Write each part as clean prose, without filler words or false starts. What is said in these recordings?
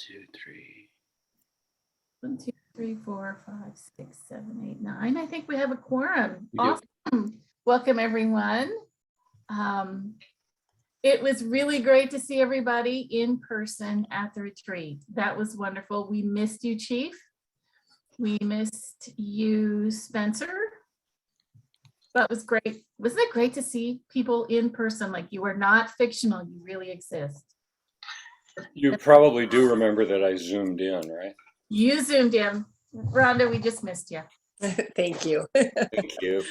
2, 3. 1, 2, 3, 4, 5, 6, 7, 8, 9. I think we have a quorum. We do. Awesome. Welcome, everyone. It was really great to see everybody in person at the retreat. That was wonderful. We missed you, Chief. We missed you, Spencer. That was great. Wasn't it great to see people in person? Like, you are not fictional, you really exist. You probably do remember that I zoomed in, right? You zoomed in. Ronda, we just missed you. Thank you. Thank you.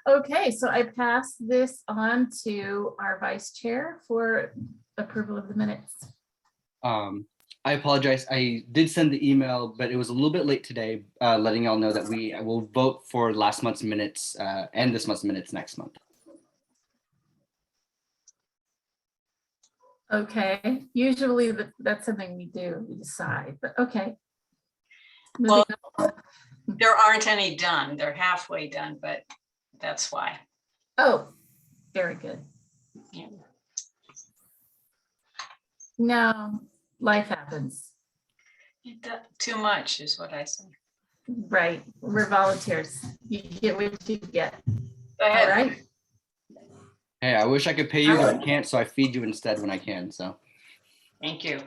Okay, so I pass this on to our vice chair for approval of the minutes. I apologize. I did send the email, but it was a little bit late today, letting y'all know that we will vote for last month's minutes and this month's minutes next month. Okay, usually that's something we do, we decide, but okay. Well, Moving on. there aren't any done. They're halfway done, but that's why. Oh, very good. Yeah. No, life happens. Too much is what I say. Right, we're volunteers. You get what you get. Go All ahead. right. Hey, I wish I could pay you, but I can't, so I feed you instead when I can. So Thank you.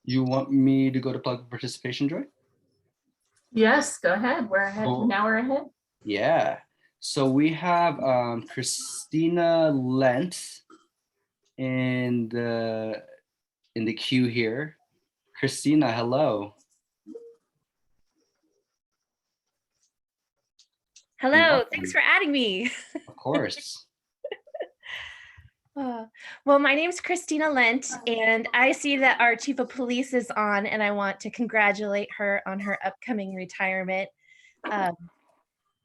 you want me to go to plug participation, Joy? Yes, go ahead. We're ahead. Oh. Now we're ahead. Yeah. So we have Christina Lent in the queue here. Christina, hello. Hello, Welcome. thanks for adding me. Of course. Well, my name is Christina Lent, and I see that our chief of police is on, and I want to congratulate her on her upcoming retirement. I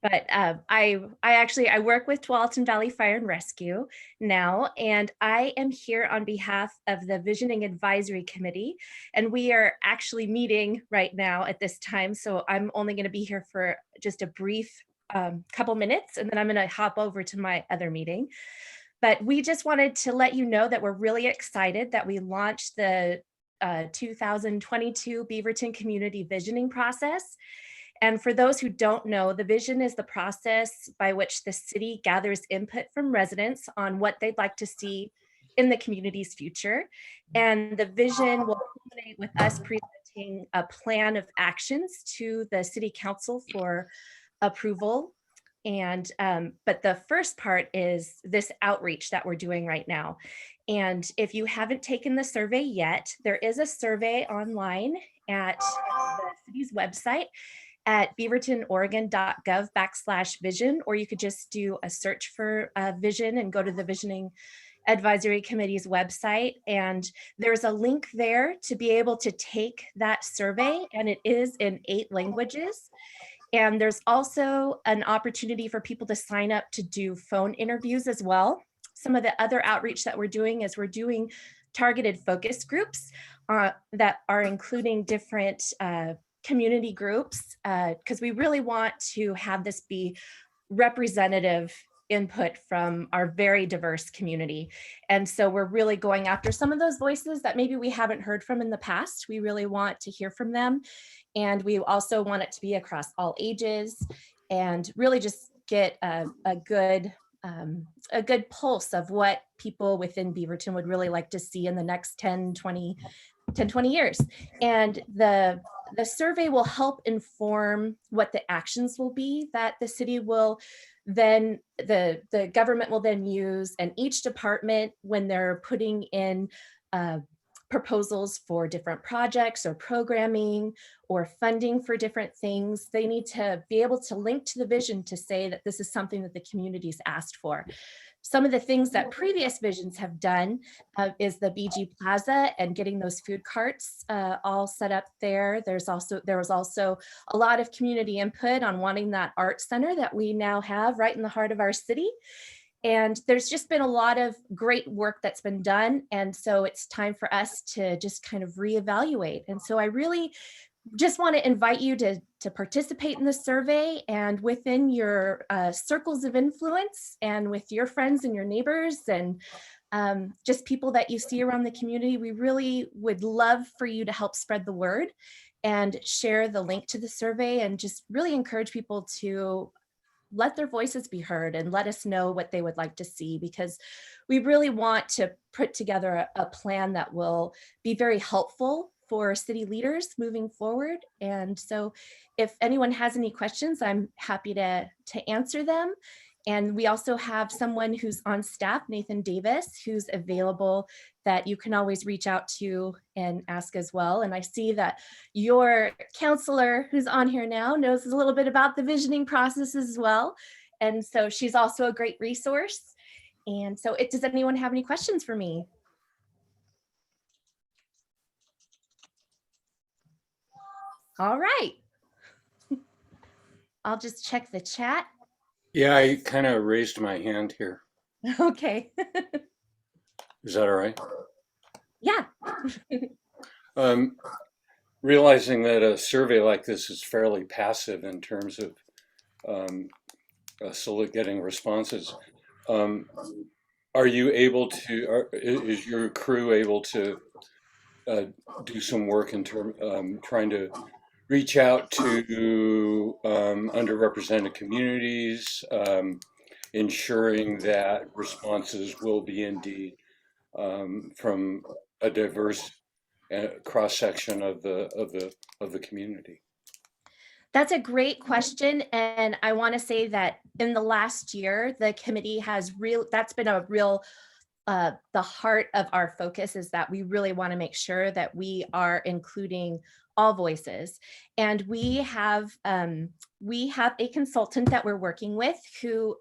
work with Tualatin Valley Fire and Rescue now, and I am here on behalf of the Visioning Advisory Committee, and we are actually meeting right now at this time, so I'm only going to be here for just a brief couple minutes, and then I'm going to hop over to my other meeting. But we just wanted to let you know that we're really excited that we launched the 2022 Beaverton Community Visioning process. And for those who don't know, the vision is the process by which the city gathers input from residents on what they'd like to see in the community's future. And the vision will culminate with us presenting a plan of actions to the city council for approval. And but the first part is this outreach that we're doing right now. And if you haven't taken the survey yet, there is a survey online at the city's website at beavertonoregon.gov/vision, or you could just do a search for vision and go to the Visioning Advisory Committee's website. And there's a link there to be able to take that survey, and it is in 8 languages. And there's also an opportunity for people to sign up to do phone interviews as well. Some of the other outreach that we're doing is we're doing targeted focus groups that are including different community groups, because we really want to have this be representative input from our very diverse community. And so we're really going after some of those voices that maybe we haven't heard from in the past. We really want to hear from them. And we also want it to be across all ages and really just get a good pulse of what people within Beaverton would really like to see in the next 10, 20 years. And the survey will help inform what the actions will be that the city will then, the government will then use, and each department, when they're putting in proposals for different projects or programming or funding for different things, they need to be able to link to the vision to say that this is something that the community's asked for. Some of the things that previous visions have done is the BG Plaza and getting those food carts all set up there. There was also a lot of community input on wanting that art center that we now have right in the heart of our city. And there's just been a lot of great work that's been done. And so it's time for us to just kind of reevaluate. And so I really just want to invite you to to participate in the survey, and within your circles of influence and with your friends and your neighbors and just people that you see around the community, we really would love for you to help spread the word and share the link to the survey, and just really encourage people to let their voices be heard and let us know what they would like to see, because we really want to put together a plan that will be very helpful for city leaders moving forward. And so if anyone has any questions, I'm happy to answer them. And we also have someone who's on staff, Nathan Davis, who's available, that you can always reach out to and ask as well. And I see that your counselor, who's on here now, knows a little bit about the visioning process as well. And so she's also a great resource. And so does anyone have any questions for me? All right. I'll just check the chat. Yeah, I kind of raised my hand here. Okay. Is that all right? Yeah. Realizing that a survey like this is fairly passive in terms of getting responses, are you able to, is your crew able to do some work in trying to reach out to underrepresented communities, ensuring that responses will be indeed from a diverse cross-section of the community? That's a great question. And I want to say that in the last year, the committee has that's been a real, the heart of our focus is that we really want to make sure that we are including all voices. And we have a consultant that we're working with who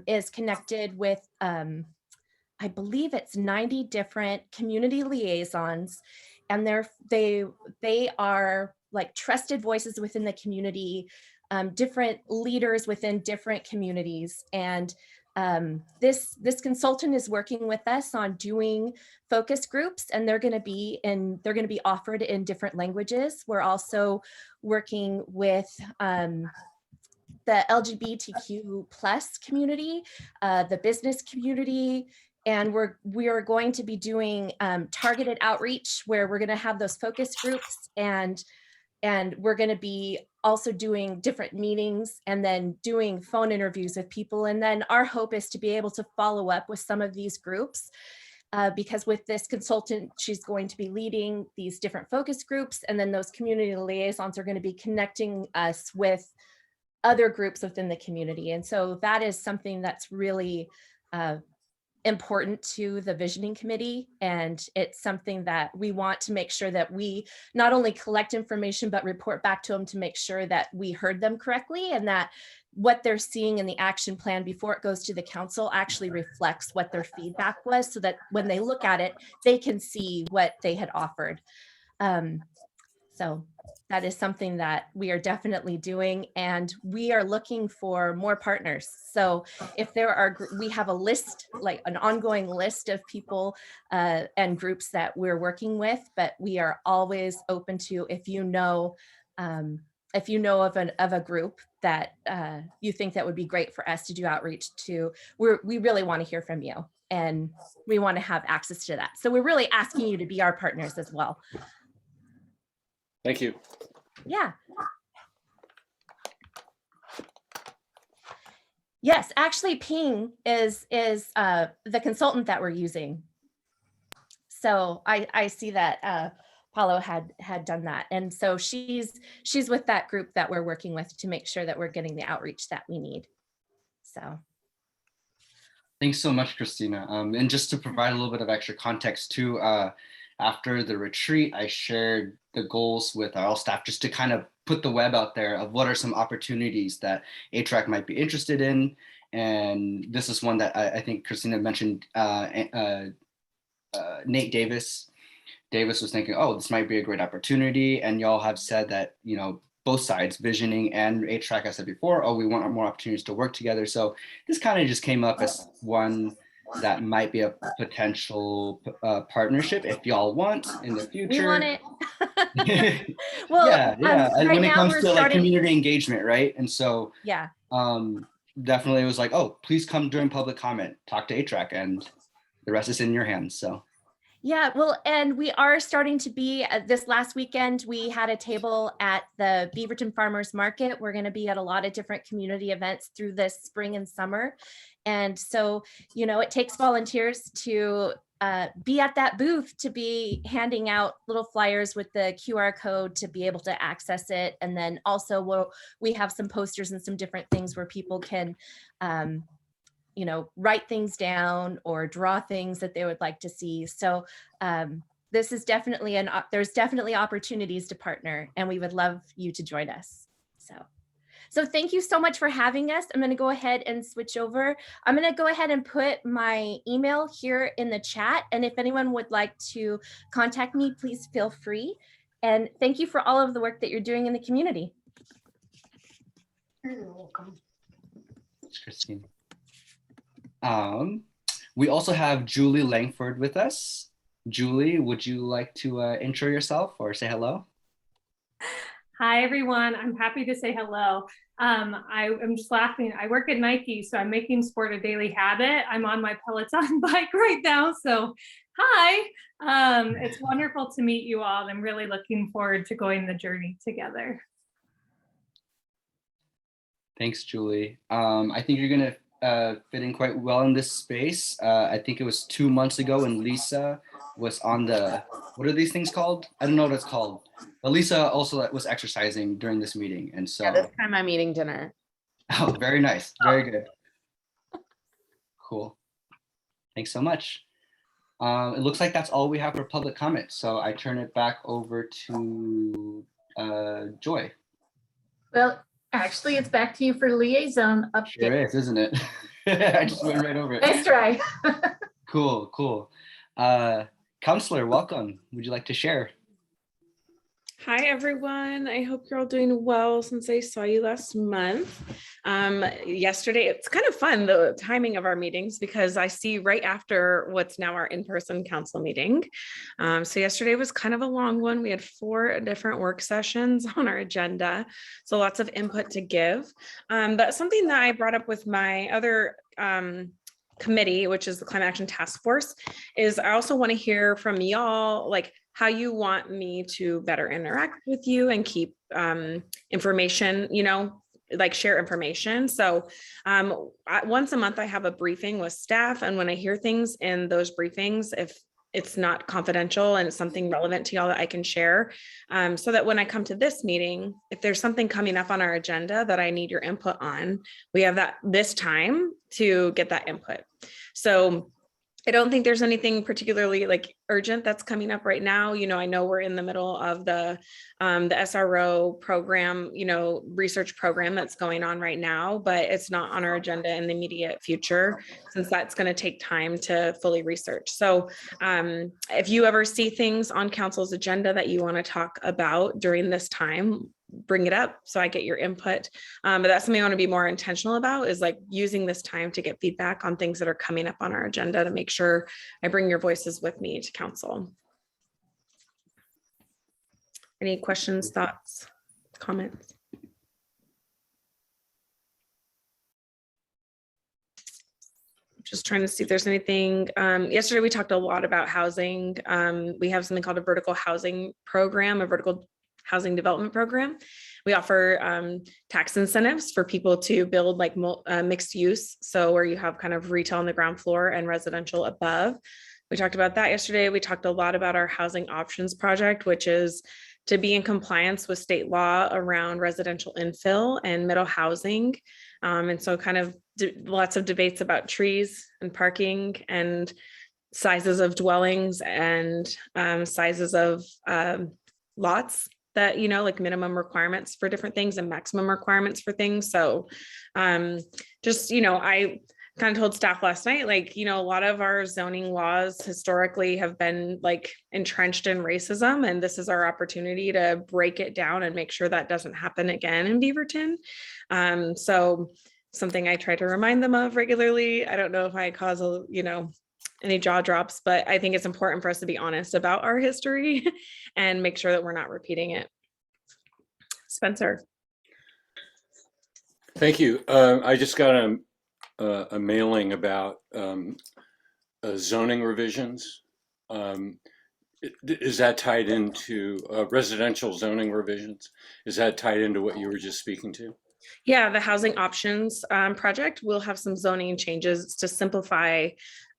is connected with, I believe it's 90 different community liaisons, and they are like trusted voices within the community, different leaders within different communities. And this consultant is working with us on doing focus groups, and they're going to be offered in different languages. We're also working with the LGBTQ plus community, the business community, and we are going to be doing targeted outreach where we're going to have those focus groups, and we're going to be also doing different meetings and then doing phone interviews with people. And then our hope is to be able to follow up with some of these groups because with this consultant, she's going to be leading these different focus groups, and then those community liaisons are going to be connecting us with other groups within the community. And so that is something that's really important to the visioning committee, and it's something that we want to make sure that we not only collect information but report back to them to make sure that we heard them correctly, and that what they're seeing in the action plan before it goes to the council actually reflects what their feedback was, so that when they look at it they can see what they had offered. So that is something that we are definitely doing, and we are looking for more partners. So if there are, we have a list, like an ongoing list of people and groups that we're working with, but we are always open to, if you know of a group that you think that would be great for us to do outreach to, we really want to hear from you, and we want to have access to that. So we're really asking you to be our partners as well. Thank you. Yeah. Yes, actually Ping is the consultant that we're using. So I see that Paolo had done that. And so she's with that group that we're working with to make sure that we're getting the outreach that we need. So. Thanks so much, Christina. And just to provide a little bit of extra context too, after the retreat, I shared the goals with our staff just to kind of put the web out there of what are some opportunities that HRAC might be interested in. And this is one that I think Christina mentioned, Nate Davis. Davis was thinking, oh, this might be a great opportunity. And y'all have said that, you know, both sides, visioning and HRAC, I said before, oh, we want more opportunities to work together. So this kind of just came up as one that might be a potential partnership if y'all want in the future. We want it. Well, Yeah, yeah. And right when it now comes we're to like starting, community engagement, right? And so yeah. definitely it was like, oh, please come during public comment, talk to HRAC, and the rest is in your hands. So Yeah, well, and we are starting to be, this last weekend, we had a table at the Beaverton Farmers Market. We're going to be at a lot of different community events through this spring and summer. And so, you know, it takes volunteers to be at that booth, to be handing out little flyers with the QR code to be able to access it. And then also we have some posters and some different things where people can you know, write things down or draw things that they would like to see. So this is definitely there's definitely opportunities to partner, and we would love you to join us. So thank you so much for having us. I'm going to go ahead and switch over. I'm going to go ahead and put my email here in the chat. And if anyone would like to contact me, please feel free. And thank you for all of the work that you're doing in the community. You're welcome. thanks, Christine. We also have Julie Langford with us. Julie, would you like to intro yourself or say hello? Hi, everyone. I'm happy to say hello. I'm just laughing. I work at Nike, so I'm making sport a daily habit. I'm on my Peloton bike right now. So hi, it's wonderful to meet you all. I'm really looking forward to going the journey together. Thanks, Julie. I think you're going to fit in quite well in this space. I think it was 2 months ago when Lisa was on the, what are these things called? I don't know what it's called. But Lisa also was exercising during this meeting. And so. Yeah, this time I'm eating dinner. Oh, very nice. Very good. Cool. Thanks so much. It looks like that's all we have for public comment. So I turn it back over to Joy. Well, actually, it's back to you for liaison update. Sure is, isn't it? I just went right over it. Nice try. Cool, cool. Councilor, welcome. Would you like to share? Hi, everyone. I hope you're all doing well since I saw you last month. Yesterday, it's kind of fun, the timing of our meetings, because I see right after what's now our in-person council meeting. So yesterday was kind of a long one. We had 4 different work sessions on our agenda, so lots of input to give. But something that I brought up with my other committee, which is the Climate Action Task Force, is I also want to hear from y'all, like, how you want me to better interact with you and keep information, you know, like share information. So once a month I have a briefing with staff, and when I hear things in those briefings, if it's not confidential and it's something relevant to y'all, that I can share, so that when I come to this meeting, if there's something coming up on our agenda that I need your input on, we have this time to get that input. So I don't think there's anything particularly like urgent that's coming up right now. You know, I know we're in the middle of the SRO program, you know, research program that's going on right now, but it's not on our agenda in the immediate future, since that's going to take time to fully research. So if you ever see things on council's agenda that you want to talk about during this time, bring it up so I get your input. But that's something I want to be more intentional about, is like using this time to get feedback on things that are coming up on our agenda, to make sure I bring your voices with me to council. Any questions, thoughts, comments? Just trying to see if there's anything. Yesterday we talked a lot about housing. We have something called a vertical housing program, a vertical housing development program. We offer tax incentives for people to build like mixed use. So where you have kind of retail on the ground floor and residential above. We talked about that yesterday. We talked a lot about our housing options project, which is to be in compliance with state law around residential infill and middle housing. And so kind of lots of debates about trees and parking and sizes of dwellings and sizes of lots, that, you know, like minimum requirements for different things and maximum requirements for things. So just, you know, I kind of told staff last night, like, you know, a lot of our zoning laws historically have been like entrenched in racism, and this is our opportunity to break it down and make sure that doesn't happen again in Beaverton. So something I try to remind them of regularly. I don't know if I cause a, you know, any jaw drops, but I think it's important for us to be honest about our history and make sure that we're not repeating it. Spencer. Thank you. I just got a mailing about zoning revisions. Is that tied into residential zoning revisions? Is that tied into what you were just speaking to? Yeah, the housing options project will have some zoning changes to simplify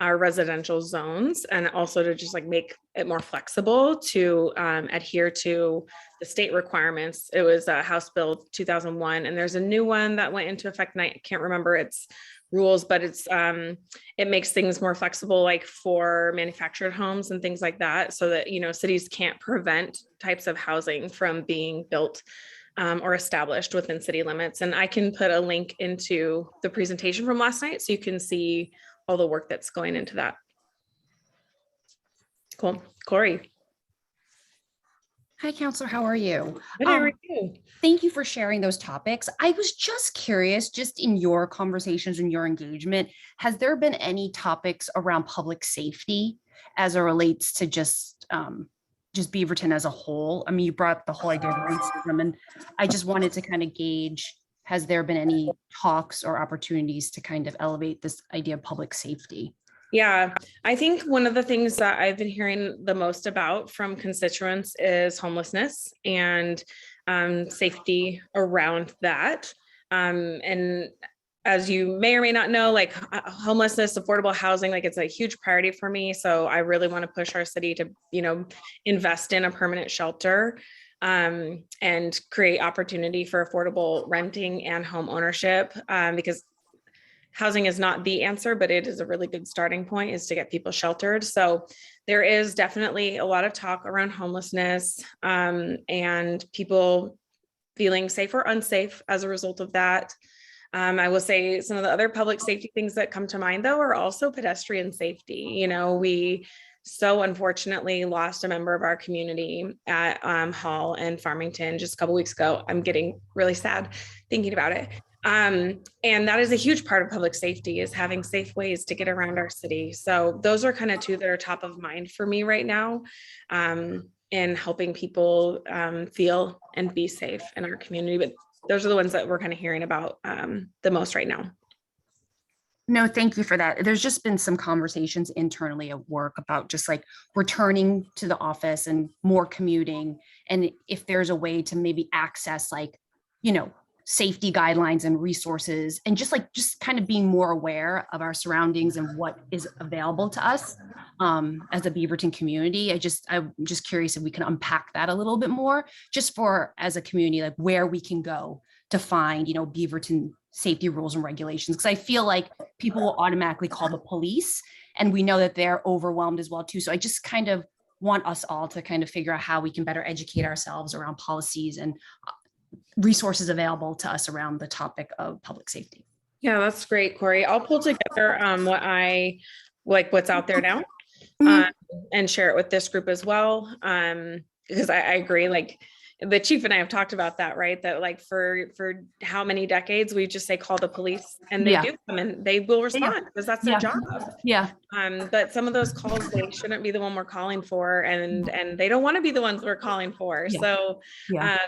our residential zones and also to just like make it more flexible to adhere to the state requirements. It was House Bill 2001, and there's a new one that went into effect, and I can't remember its rules, but it makes things more flexible, like for manufactured homes and things like that, so that, you know, cities can't prevent types of housing from being built or established within city limits. And I can put a link into the presentation from last night so you can see all the work that's going into that. Cool. Corey. Hi, Counselor. How are you? Good, how are you? Thank you for sharing those topics. I was just curious, just in your conversations and your engagement, has there been any topics around public safety as it relates to just Beaverton as a whole? I mean, you brought up the whole idea of racism, and I just wanted to kind of gauge, has there been any talks or opportunities to kind of elevate this idea of public safety? Yeah, I think one of the things that I've been hearing the most about from constituents is homelessness and safety around that. And as you may or may not know, like homelessness, affordable housing, like it's a huge priority for me. So I really want to push our city to, you know, invest in a permanent shelter and create opportunity for affordable renting and home ownership, because housing is not the answer, but it is a really good starting point, is to get people sheltered. So there is definitely a lot of talk around homelessness and people feeling safe or unsafe as a result of that. I will say some of the other public safety things that come to mind, though, are also pedestrian safety. You know, we so unfortunately lost a member of our community at Hall and Farmington just a couple weeks ago. I'm getting really sad thinking about it. And that is a huge part of public safety, is having safe ways to get around our city. So those are kind of two that are top of mind for me right now, in helping people feel and be safe in our community. But those are the ones that we're kind of hearing about the most right now. No, thank you for that. There's just been some conversations internally at work about just like returning to the office and more commuting. And if there's a way to maybe access, like, you know, safety guidelines and resources, and just kind of being more aware of our surroundings and what is available to us as a Beaverton community. I'm just curious if we can unpack that a little bit more, just for as a community, like where we can go to find, you know, Beaverton safety rules and regulations. Because I feel like people will automatically call the police, and we know that they're overwhelmed as well too. So I just kind of want us all to kind of figure out how we can better educate ourselves around policies and resources available to us around the topic of public safety. Yeah, that's great, Corey. I'll pull together what's out there now and share it with this group as well. Because I agree, like the chief and I have talked about that, right? That like for how many decades we just say call the police, and they do come and they will respond because that's their job. Yeah. But some of those calls, they shouldn't be the one we're calling for, and they don't want to be the ones we're calling for. So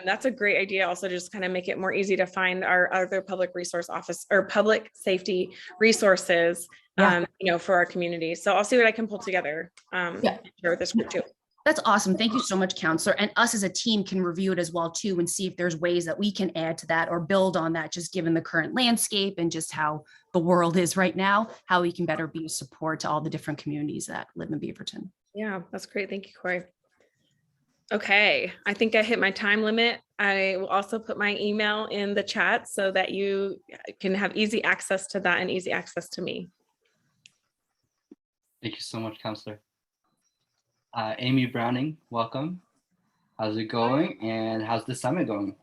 that's a great idea. Also, just kind of make it more easy to find our other public resource office or public safety resources, you know, for our community. So I'll see what I can pull together and share with this group too. That's awesome. Thank you so much, Counselor. And us as a team can review it as well too, and see if there's ways that we can add to that or build on that, just given the current landscape and just how the world is right now, how we can better be a support to all the different communities that live in Beaverton. Yeah, that's great. Thank you, Corey. Okay, I think I hit my time limit. I will also put my email in the chat so that you can have easy access to that and easy access to me. Thank you so much, Counselor. Amy Browning, welcome. How's it going? And how's the summit going?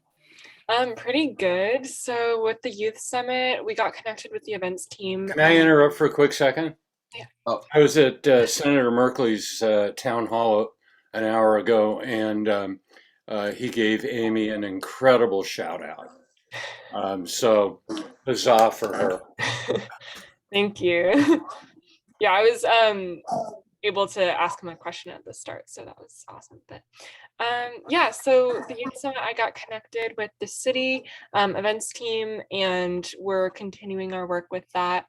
Pretty good. So with the youth summit, we got connected with the events team. Can I interrupt for a quick second? Yeah. Oh. I was at Senator Merkley's town hall an hour ago, and he gave Amy an incredible shout out. So huzzah for her. Thank you. yeah, I was able to ask him a question at the start, so that was awesome. But yeah, so the Youth Summit, I got connected with the city events team, and we're continuing our work with that.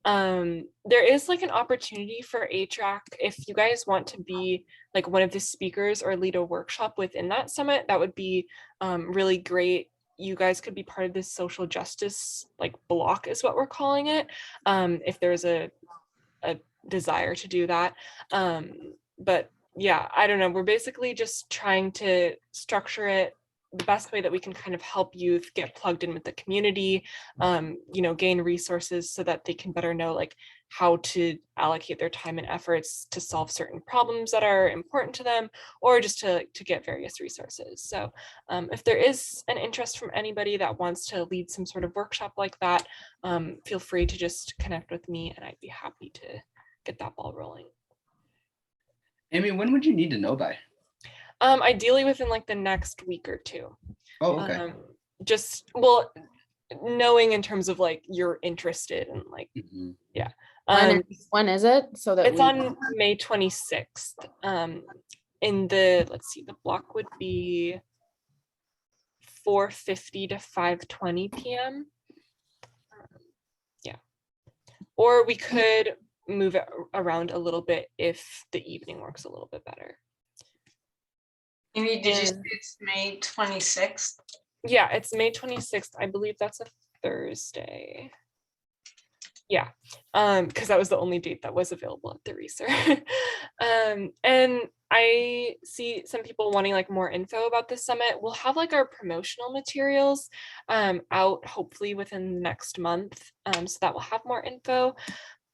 There is like an opportunity for HRAC if you guys want to be like one of the speakers or lead a workshop within that summit. That would be really great. You guys could be part of this social justice like block is what we're calling it, if there's a desire to do that. But yeah, I don't know. We're basically just trying to structure it the best way that we can kind of help youth get plugged in with the community, gain resources so that they can better know like how to allocate their time and efforts to solve certain problems that are important to them, or just to get various resources. So if there is an interest from anybody that wants to lead some sort of workshop like that, feel free to just connect with me and I'd be happy to get that ball rolling. Amy, when would you need to know by? Ideally within like the next week or two. Oh, okay. Just, well, knowing in terms of like you're interested and like, yeah. When is it? So that it's on May 26th. In the, let's see, the block would be 4:50 to 5:20 p.m. Yeah. Or we could move it around a little bit if the evening works a little bit better. Amy, did you say it's May 26th? Yeah, it's May 26th. I believe that's a Thursday. Yeah, because that was the only date that was available at the research. And I see some people wanting like more info about this summit. We'll have like our promotional materials out hopefully within the next month, so that we'll have more info.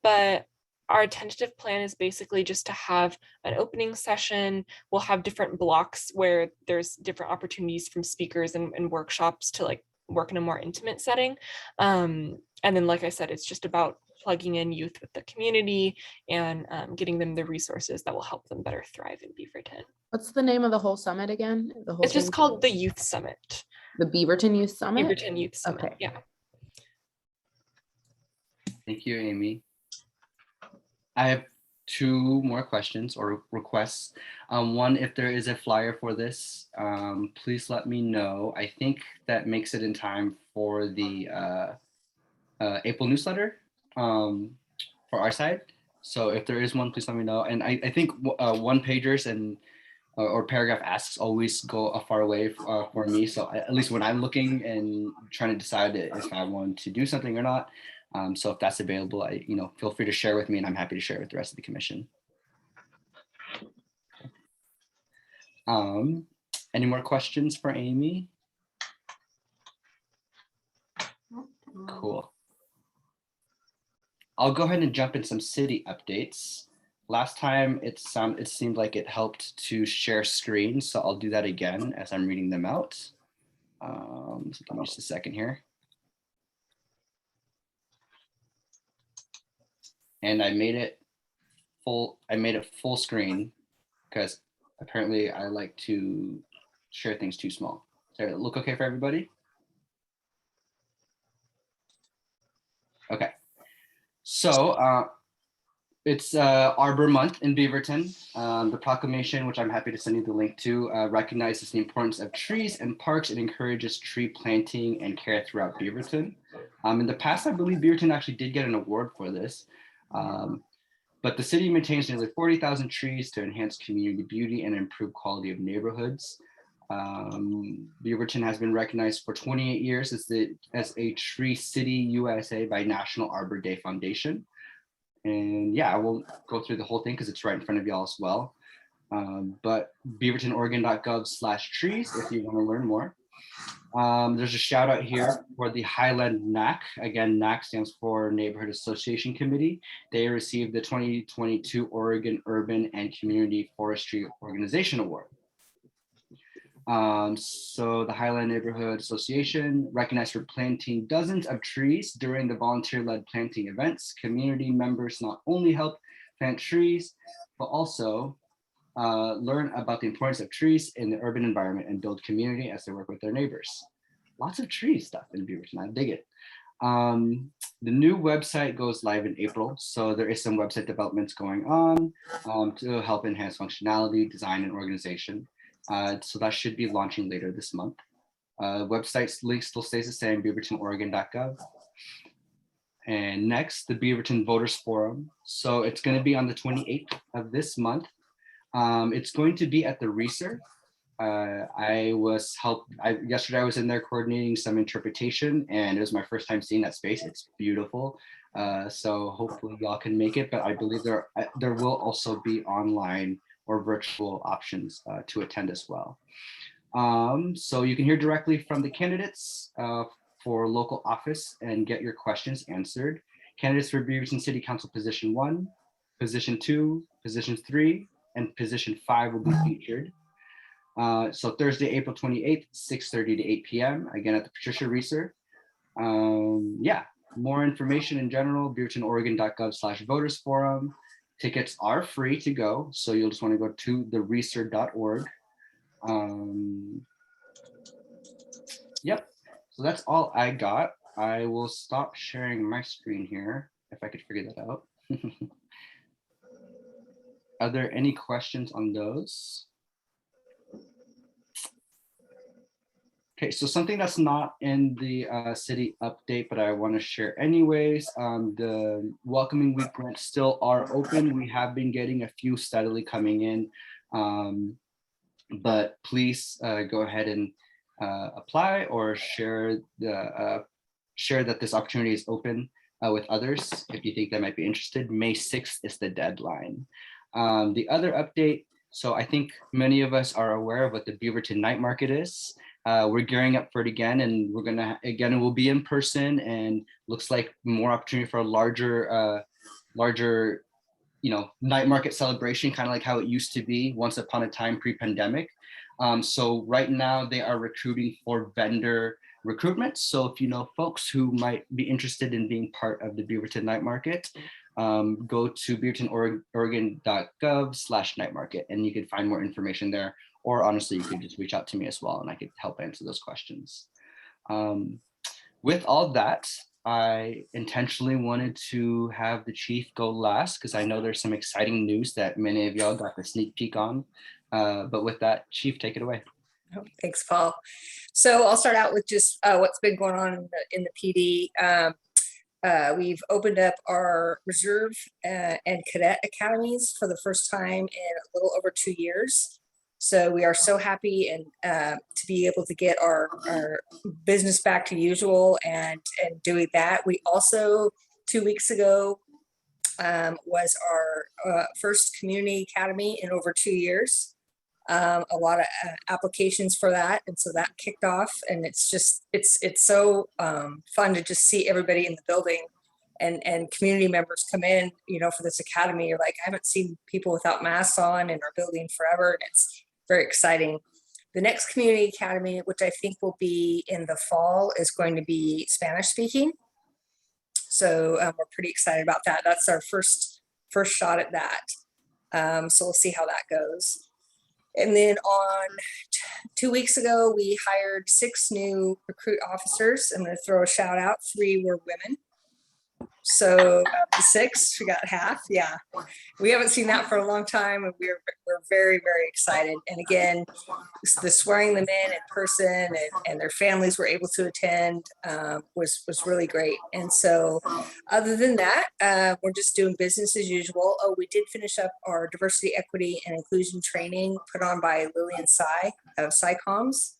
But our tentative plan is basically just to have an opening session. We'll have different blocks where there's different opportunities from speakers and workshops to like work in a more intimate setting. And then, like I said, it's just about plugging in youth with the community and getting them the resources that will help them better thrive in Beaverton. What's the name of the whole summit again? The whole It's just called the Youth Summit. The Beaverton Youth Summit? Beaverton Youth Summit, okay. Yeah. Thank you, Amy. I have two more questions or requests. One, if there is a flyer for this, please let me know. I think that makes it in time for the April newsletter for our side. So if there is one, please let me know. And I think one pagers and or paragraph asks always go a far way for me. So at least when I'm looking and trying to decide if I want to do something or not. So if that's available, feel free to share with me, and I'm happy to share with the rest of the commission. Any more questions for Amy? Cool. I'll go ahead and jump in some city updates. Last time it seemed like it helped to share screens, so I'll do that again as I'm reading them out. So give me just a second here. And I made it full screen because apparently I like to share things too small. Does it look okay for everybody? Okay. So it's Arbor Month in Beaverton. The proclamation, which I'm happy to send you the link to, recognizes the importance of trees and parks and encourages tree planting and care throughout Beaverton. In the past, I believe Beaverton actually did get an award for this. But the city maintains nearly 40,000 trees to enhance community beauty and improve quality of neighborhoods. Beaverton has been recognized for 28 years as a Tree City USA by National Arbor Day Foundation. And yeah, I won't go through the whole thing because it's right in front of y'all as well. But beavertonoregon.gov/trees if you want to learn more. There's a shout out here for the Highland NAC. Again, NAC stands for Neighborhood Association Committee. They received the 2022 Oregon Urban and Community Forestry Organization Award. So the Highland Neighborhood Association recognized for planting dozens of trees during the volunteer-led planting events. Community members not only help plant trees, but also learn about the importance of trees in the urban environment and build community as they work with their neighbors. Lots of tree stuff in Beaverton, I dig it. The new website goes live in April, so there is some website developments going on to help enhance functionality, design, and organization. So that should be launching later this month. Website's link still stays the same, beavertonoregon.gov. And next, the Beaverton Voters Forum. So it's going to be on the 28th of this month. It's going to be at the Reser. Yesterday I was in there coordinating some interpretation, and it was my first time seeing that space. It's beautiful. So hopefully y'all can make it, but I believe there will also be online or virtual options to attend as well. So you can hear directly from the candidates for local office and get your questions answered. Candidates for Beaverton City Council Position 1, Position 2, Position 3, and Position 5 will be featured. So Thursday, April 28th, 6:30 to 8 p.m. Again at the Patricia Reser. Yeah, more information in general, beavertonoregon.gov/votersforum. Tickets are free to go, so you'll just want to go to thereser.org. Yep, so that's all I got. I will stop sharing my screen here, if I could figure that out. Are there any questions on those? Okay, so something that's not in the city update, but I want to share anyways, the welcoming week grants still are open. We have been getting a few steadily coming in, but please go ahead and apply or share that this opportunity is open with others if you think they might be interested. May 6th is the deadline. The other update, so I think many of us are aware of what the Beaverton Night Market is. We're gearing up for it again, and we're gonna, again, it will be in person, and looks like more opportunity for a larger, night market celebration, kind of like how it used to be once upon a time pre-pandemic. So right now they are recruiting for vendor recruitment. So if you know folks who might be interested in being part of the Beaverton Night Market, go to beavertonoregon.gov/night market, and you can find more information there. Or honestly, you could just reach out to me as well, and I could help answer those questions. With all that, I intentionally wanted to have the chief go last because I know there's some exciting news that many of y'all got the sneak peek on. But with that, Chief, take it away. Oh, thanks, Paul. So I'll start out with just what's been going on in the PD. We've opened up our reserve and cadet academies for the first time in a little over 2 years. So we are so happy and to be able to get our business back to usual and doing that. We also, 2 weeks ago, was our first community academy in over 2 years. A lot of applications for that, and so that kicked off, and it's just it's so fun to just see everybody in the building and community members come in, for this academy. You're like, I haven't seen people without masks on in our building forever, and it's very exciting. The next community academy, which I think will be in the fall, is going to be Spanish speaking. So we're pretty excited about that. That's our first shot at that. So we'll see how that goes. And then on 2 weeks ago, we hired 6 new recruit officers. I'm going to throw a shout out. 3 were women. So the 6, we got half. Yeah, we haven't seen that for a long time, and we're very, very excited. And again, the swearing them in person and their families were able to attend was really great. And so other than that, we're just doing business as usual. Oh, we did finish up our diversity, equity, and inclusion training put on by Lillian Sy of SciComms.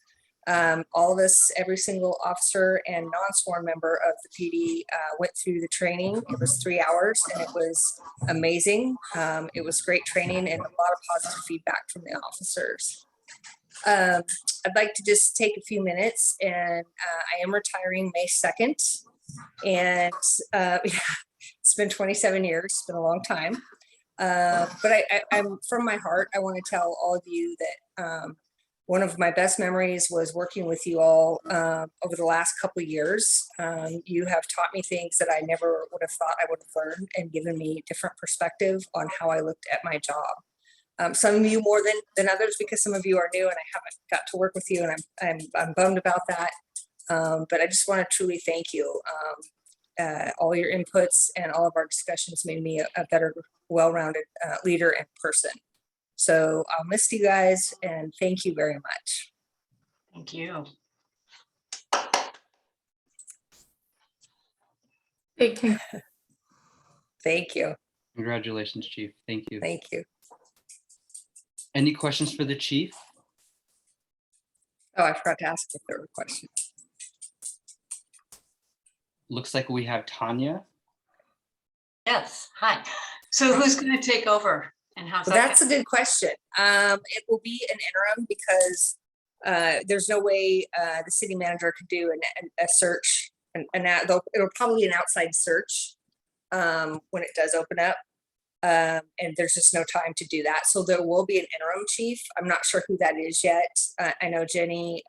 All of us, every single officer and non-sworn member of the PD went through the training. It was 3 hours, and it was amazing. It was great training and a lot of positive feedback from the officers. I'd like to just take a few minutes, and I am retiring May 2nd. And it's been 27 years, it's been a long time. But I'm from my heart, I want to tell all of you that one of my best memories was working with you all over the last couple of years. You have taught me things that I never would have thought I would have learned, and given me a different perspective on how I looked at my job. Some of you more than others, because some of you are new and I haven't got to work with you, and I'm bummed about that. But I just want to truly thank you. All your inputs and all of our discussions made me a better, well-rounded leader and person. So I'll miss you guys and thank you very much. Thank you. Thank you. Congratulations, Chief. Thank you. Thank you. Any questions for the Chief? Oh, I forgot to ask the third question. Looks like we have Tanya. Yes, hi. So who's going to take over and how's So that? that's a good question. It will be an interim because there's no way the city manager could do a search, and it'll probably be an outside search when it does open up. And there's just no time to do that. So there will be an interim chief. I'm not sure who that is yet. I know Jenny,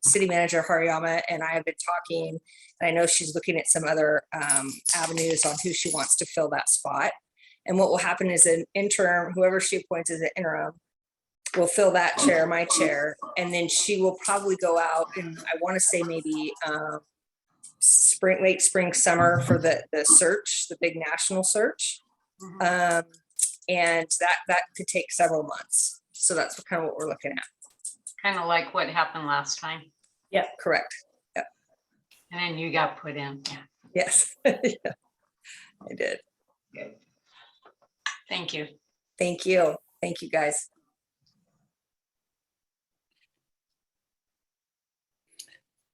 city manager Hariyama, and I have been talking, and I know she's looking at some other avenues on who she wants to fill that spot. And what will happen is an interim, whoever she appoints as an interim, will fill that chair, my chair, and then she will probably go out and I want to say maybe late spring, summer for the search, the big national search. And that could take several months. So that's kind of what we're looking at. Kind of like what happened last time. Yep, correct. Yep. And then you got put in. Yeah. Yes, yeah, I did. Good. Thank you. Thank you. Thank you, guys.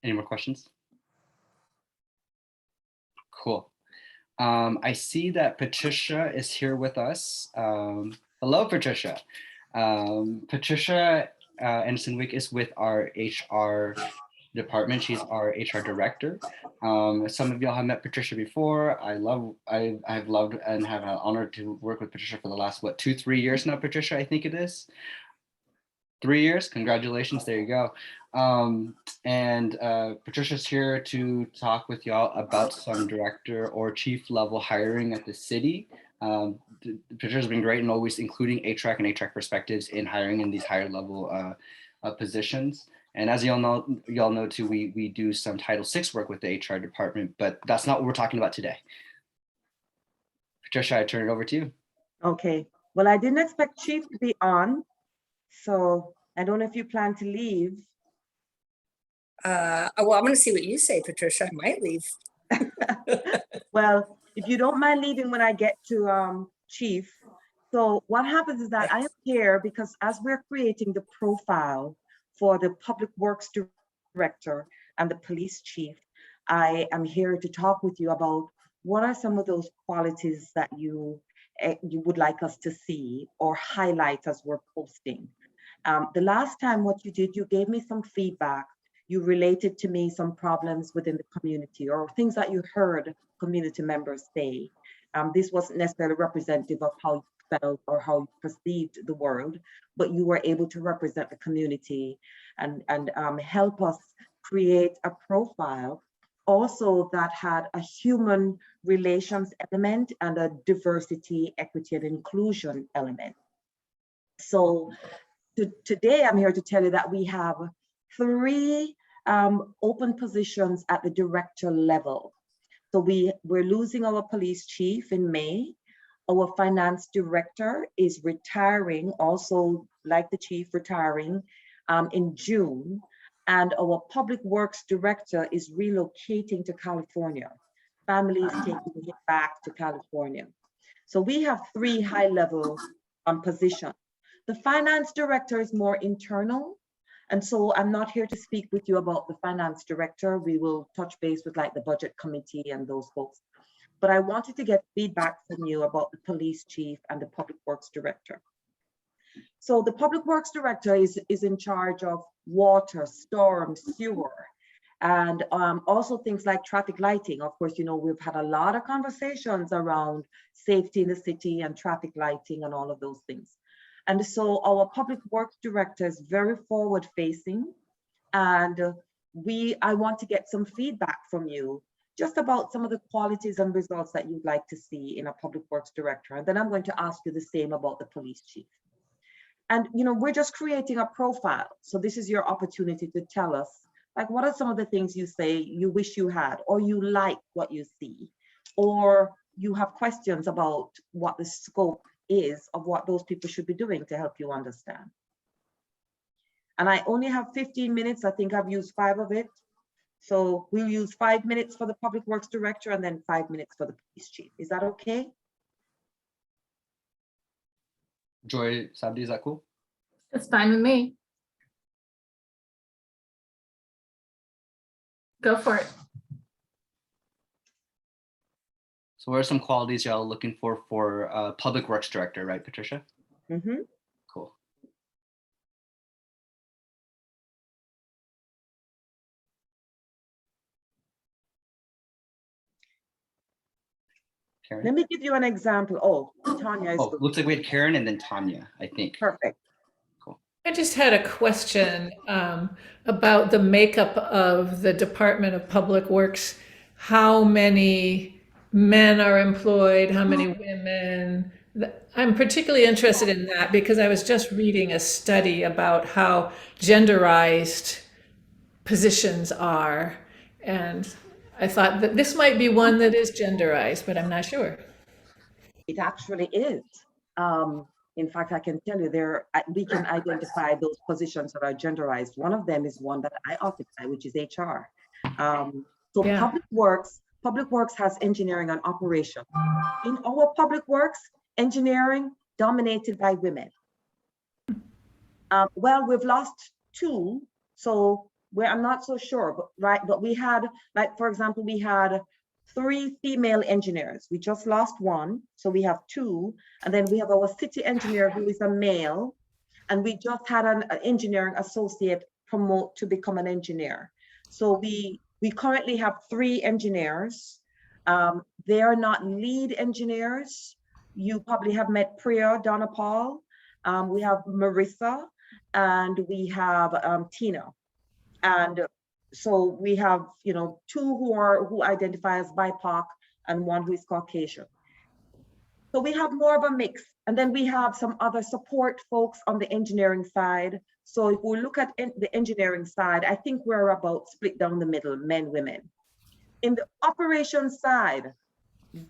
Any more questions? Cool. I see that Patricia is here with us. Hello, Patricia. Patricia Anderson-Wieck is with our HR department. She's our HR director. Some of y'all have met Patricia before. I've loved and have an honor to work with Patricia for the last, 2-3 years now, Patricia, I think it is. 3 years, congratulations, there you go. Patricia's here to talk with y'all about some director or chief level hiring at the city. Patricia's been great and always including HRAC and HRAC perspectives in hiring in these higher level positions. And as y'all know too, we do some Title VI work with the HR department, but that's not what we're talking about today. Patricia, I turn it over to you. Okay, well, I didn't expect Chief to be on. So I don't know if you plan to leave. Well, I'm going to see what you say, Patricia. I might leave. Well, if you don't mind leaving when I get to Chief. So what happens is that I am here because as we're creating the profile for the Public Works Director and the Police Chief, I am here to talk with you about what are some of those qualities that you would like us to see or highlight as we're posting. The last time what you did, you gave me some feedback. You related to me some problems within the community or things that you heard community members say. This wasn't necessarily representative of how you felt or how you perceived the world, but you were able to represent the community and help us create a profile also that had a human relations element and a diversity, equity, and inclusion element. So today I'm here to tell you that we have 3 open positions at the director level. So we're losing our police chief in May. Our finance director is retiring, also like the chief retiring in June. And our public works director is relocating to California. Families taking it back to California. So we have 3 high-level positions. The finance director is more internal. And so I'm not here to speak with you about the finance director. We will touch base with like the budget committee and those folks. But I wanted to get feedback from you about the police chief and the public works director. So the public works director is in charge of water, storm, sewer, and also things like traffic lighting. Of course, you know, we've had a lot of conversations around safety in the city and traffic lighting and all of those things. And so our public works director is very forward facing, and I want to get some feedback from you just about some of the qualities and results that you'd like to see in a public works director. And then I'm going to ask you the same about the police chief. And, you know, we're just creating a profile. So this is your opportunity to tell us, Like, what are some of the things you say you wish you had, or you like what you see, or you have questions about what the scope is of what those people should be doing to help you understand. And I only have 15 minutes. I think I've used 5 of it. So we'll use 5 minutes for the Public Works Director and then 5 minutes for the Police Chief. Is that okay? Joy, Sabdy, is that cool? That's fine with me. Go for it. So what are some qualities y'all looking for Public Works Director, right, Patricia? Mm-hmm. Cool. Karen? Let me give you an example. Oh, Tanya is Oh, good. looks like we had Karen and then Tanya, I think. Perfect. I just had a question about the makeup of the Department of Public Works. How many men are employed? How many women? I'm particularly interested in that because I was just reading a study about how genderized positions are. And I thought that this might be one that is genderized, but I'm not sure. It actually is. In fact, I can tell you we can identify those positions that are genderized. One of them is one that I occupy, which is HR. So Yeah. Public Works has engineering and operation. In our Public Works, engineering dominated by women. Well, we've lost 2, so I'm not so sure, but right. But we had, like, for example, we had 3 female engineers. We just lost 1, so we have 2. And then we have our city engineer who is a male, and we just had an engineering associate promote to become an engineer. So we currently have 3 engineers. They are not lead engineers. You probably have met Priya, Donna Paul. We have Marissa, and we have Tina. And so we have, 2 who identify as BIPOC and 1 who is Caucasian. So we have more of a mix. And then we have some other support folks on the engineering side. So if we look at the engineering side, I think we're about split down the middle, men, women. In the operations side,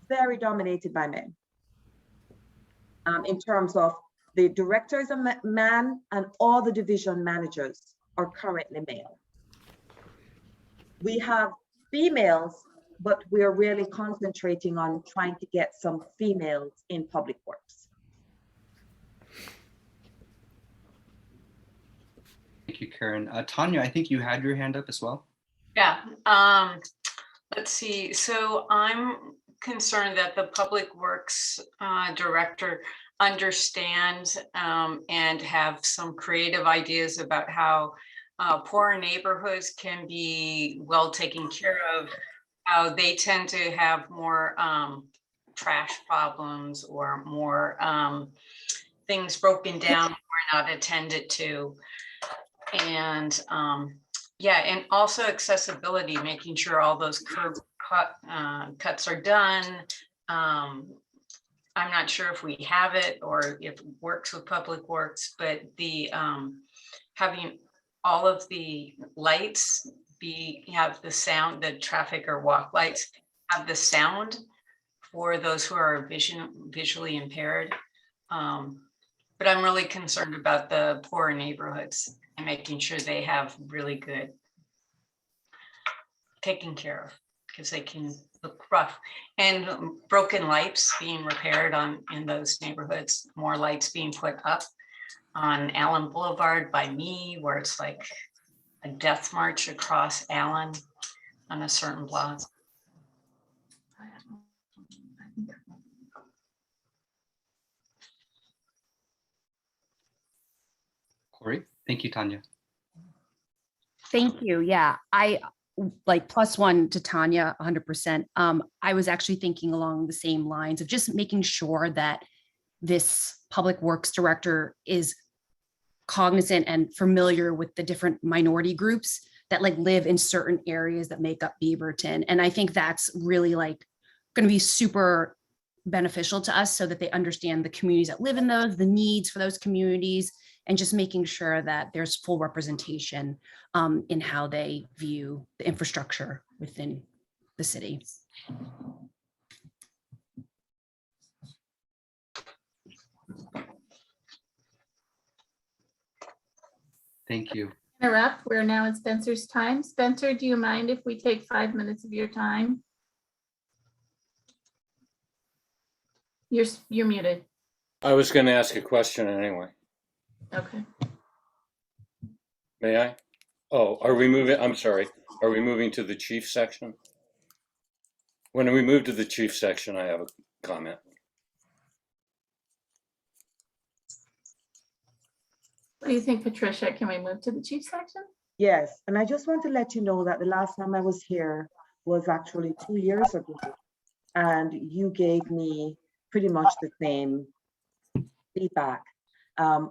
very dominated by men. In terms of the director is a man, and all the division managers are currently male. We have females, but we are really concentrating on trying to get some females in Public Works. Thank you, Karen. Tanya, I think you had your hand up as well. Yeah, let's see. So I'm concerned that the Public Works Director understands and have some creative ideas about how poor neighborhoods can be well taken care of, how they tend to have more trash problems or more things broken down or not attended to. And yeah, and also accessibility, making sure all those curb cuts are done. I'm not sure if we have it or if it works with Public Works, but the having all of the lights have the sound, the traffic or walk lights have the sound for those who are visually impaired. But I'm really concerned about the poorer neighborhoods and making sure they have really good taken care of, because they can look rough. And broken lights being repaired in those neighborhoods, more lights being put up on Allen Boulevard by me, where it's like a death march across Allen on a certain block. Corey, thank you, Tanya. Thank you. Yeah, I like +1 to Tanya 100%. I was actually thinking along the same lines of just making sure that this Public Works Director is cognizant and familiar with the different minority groups that like live in certain areas that make up Beaverton. And I think that's really like going to be super beneficial to us so that they understand the communities that live in those, the needs for those communities, and just making sure that there's full representation in how they view the infrastructure within the city. Thank you. Interrupt. We're now at Spencer's time. Spencer, do you mind if we take 5 minutes of your time? You're muted. I was going to ask a question anyway. Okay. May I? Oh, are we moving? I'm sorry. Are we moving to the chief section? When we move to the chief section, I have a comment. What do you think, Patricia? Can we move to the chief section? Yes, and I just want to let you know that the last time I was here was actually 2 years ago, and you gave me pretty much the same feedback,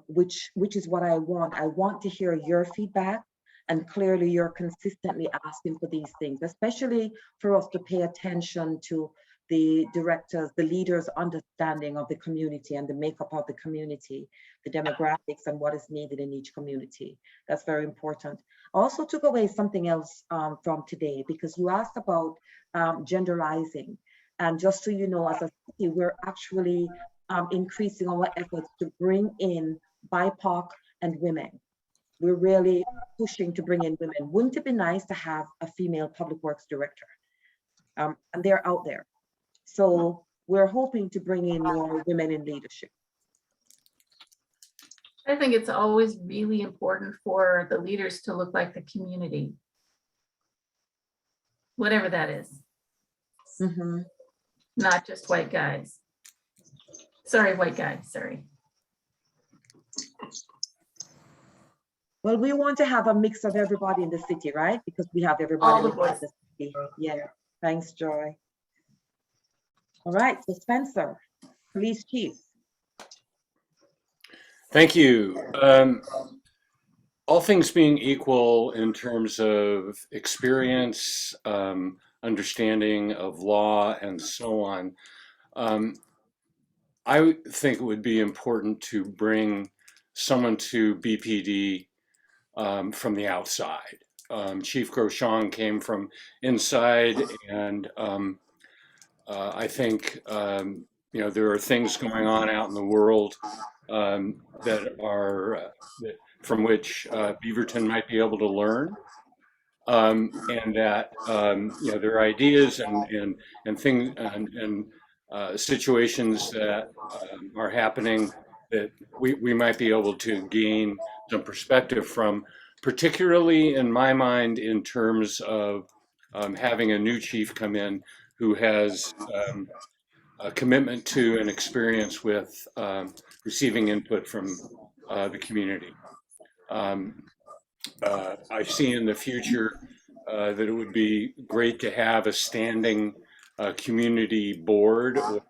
which is what I want. I want to hear your feedback, and clearly you're consistently asking for these things, especially for us to pay attention to the directors, the leaders' understanding of the community and the makeup of the community, the demographics and what is needed in each community. That's very important. I also took away something else from today, because you asked about genderizing. And just so you know, as a city, we're actually increasing our efforts to bring in BIPOC and women. We're really pushing to bring in women. Wouldn't it be nice to have a female public works director? And they're out there. So we're hoping to bring in more women in leadership. I think it's always really important for the leaders to look like the community, whatever that is. Mm-hmm. Not just white guys. Sorry, white guys, sorry. Well, we want to have a mix of everybody in the city, right? Because we have everybody All the in voices. the city. Yeah, thanks, Joy. All right, so Spencer, police chief. Thank you. All things being equal in terms of experience, understanding of law, and so on, I would think it would be important to bring someone to BPD from the outside. Chief Groshong came from inside, and I think there are things going on out in the world that are from which Beaverton might be able to learn, and that there are ideas and things and situations that are happening that we might be able to gain some perspective from, particularly in my mind in terms of having a new chief come in who has a commitment to and experience with receiving input from the community. I see in the future that it would be great to have a standing community board or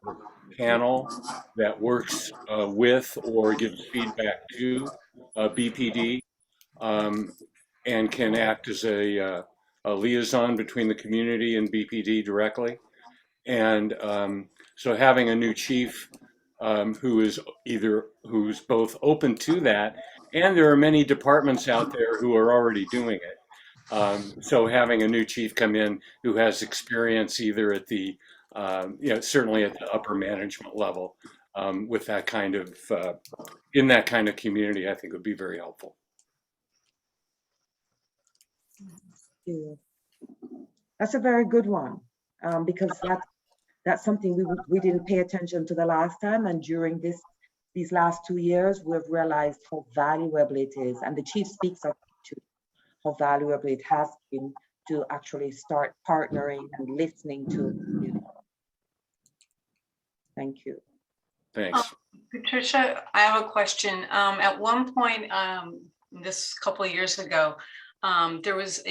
panel that works with or gives feedback to BPD and can act as a liaison between the community and BPD directly. And so having a new chief who's both open to that, and there are many departments out there who are already doing it. So having a new chief come in who has experience either at the, certainly at the upper management level with that kind of, in that kind of community, I think would be very helpful. That's a very good one, because that's something we didn't pay attention to the last time, and during these last 2 years, we've realized how valuable it is, and the chief speaks of it too, how valuable it has been to actually start partnering and listening to. Thank you. Thanks. Patricia, I have a question. At one point, this couple of years ago, there was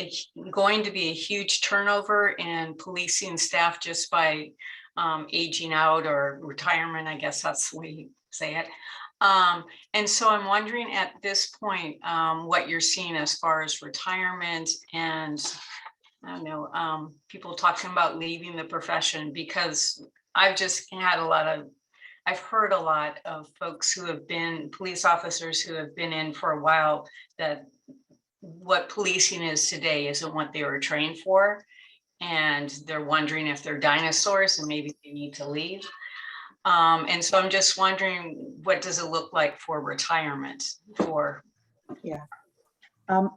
going to be a huge turnover in policing staff just by aging out or retirement, I guess that's the way you say it. And so I'm wondering at this point, what you're seeing as far as retirement and, I don't know, people talking about leaving the profession, because I've just had I've heard a lot of folks who have been police officers who have been in for a while, that what policing is today isn't what they were trained for. And they're wondering if they're dinosaurs and maybe they need to leave. And so I'm just wondering, what does it look like for retirement for? Yeah.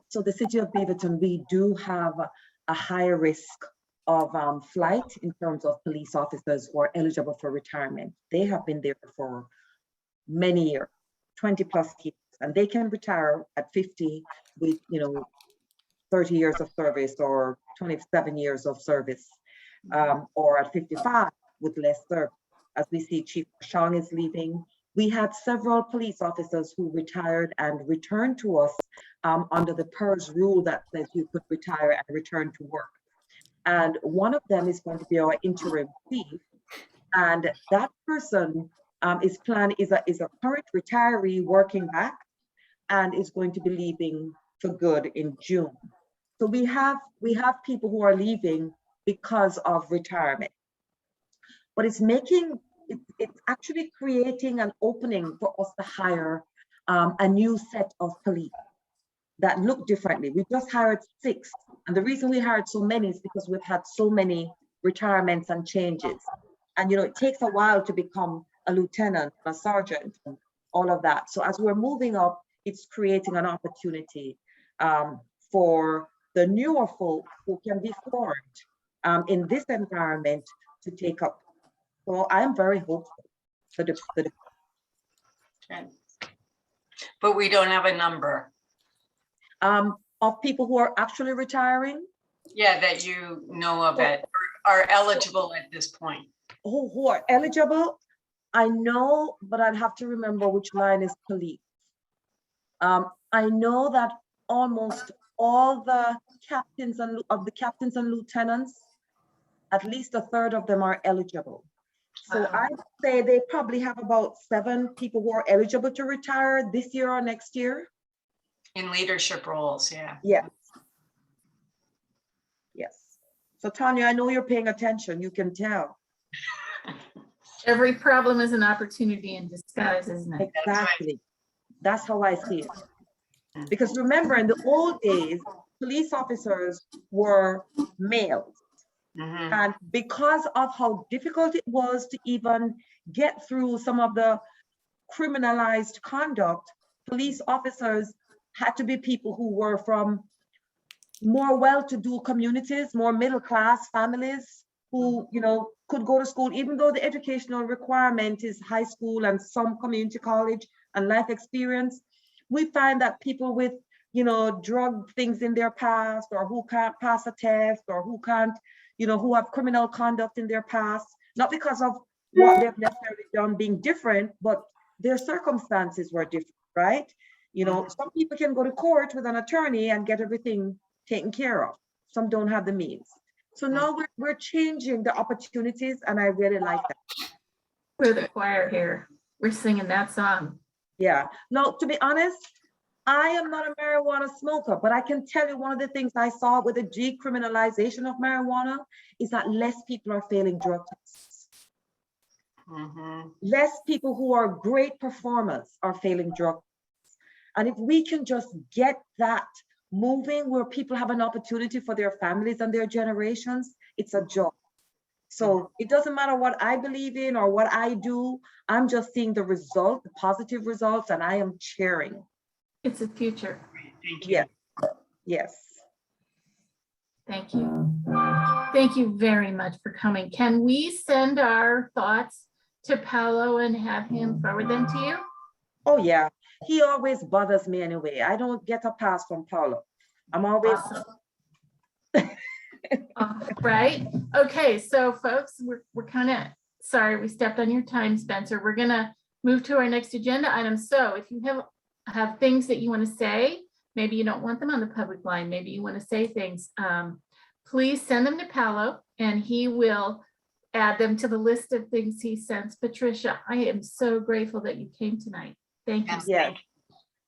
So the city of Beaverton, we do have a higher risk of flight in terms of police officers who are eligible for retirement. They have been there for many years, 20 plus years, and they can retire at 50 with, 30 years of service or 27 years of service, or at 55 with less service. As we see, Chief Groshong is leaving. We had several police officers who retired and returned to us under the PERS rule that says you could retire and return to work. And one of them is going to be our interim chief. And that person is a current retiree working back and is going to be leaving for good in June. So we have people who are leaving because of retirement. But it's actually creating an opening for us to hire a new set of police that look differently. We just hired 6. And the reason we hired so many is because we've had so many retirements and changes. And it takes a while to become a lieutenant, a sergeant, and all of that. So as we're moving up, it's creating an opportunity for the newer folk who can be formed in this environment to take up. So I'm very hopeful for the Okay. But we don't have a number. Of people who are actually retiring. Yeah, that you know of it, or are eligible at this point. Who are eligible? I know, but I'd have to remember which line is police. I know that almost all the captains and lieutenants, at least a third of them are eligible. So I'd say they probably have about 7 people who are eligible to retire this year or next year. In leadership roles, yeah. Yes. Yes. So Tanya, I know you're paying attention, you can tell. Every problem is an opportunity in disguise, isn't it? Exactly. That's how I see it. Because remember, in the old days, police officers were males. Mm-hmm. And because of how difficult it was to even get through some of the criminalized conduct, police officers had to be people who were from more well-to-do communities, more middle-class families who, could go to school, even though the educational requirement is high school and some community college and life experience. We find that people with, drug things in their past, or who can't pass a test, or who can't, who have criminal conduct in their past, not because of what they've necessarily done being different, but their circumstances were different, right? Some people can go to court with an attorney and get everything taken care of. Some don't have the means. So now we're changing the opportunities, and I really like that. We're the choir here. We're singing that song. Yeah. No, to be honest, I am not a marijuana smoker, but I can tell you one of the things I saw with the decriminalization of marijuana is that less people are failing drug tests. Mm-hmm. Less people who are great performers are failing drug tests. And if we can just get that moving where people have an opportunity for their families and their generations, it's a joy. So it doesn't matter what I believe in or what I do, I'm just seeing the result, the positive results, and I am cheering. It's a future. Thank you. Yeah. Yes. Thank you. Thank you very much for coming. Can we send our thoughts to Paolo and have him forward them to you? Oh yeah, he always bothers me anyway. I don't get a pass from Paolo. I'm always right. Okay, so folks, we're kind of sorry we stepped on your time, Spencer. We're gonna move to our next agenda item. So if you have things that you want to say, maybe you don't want them on the public line, maybe you want to say things, please send them to Paolo and he will add them to the list of things he sends. Patricia, I am so grateful that you came tonight. Thank you. Yes.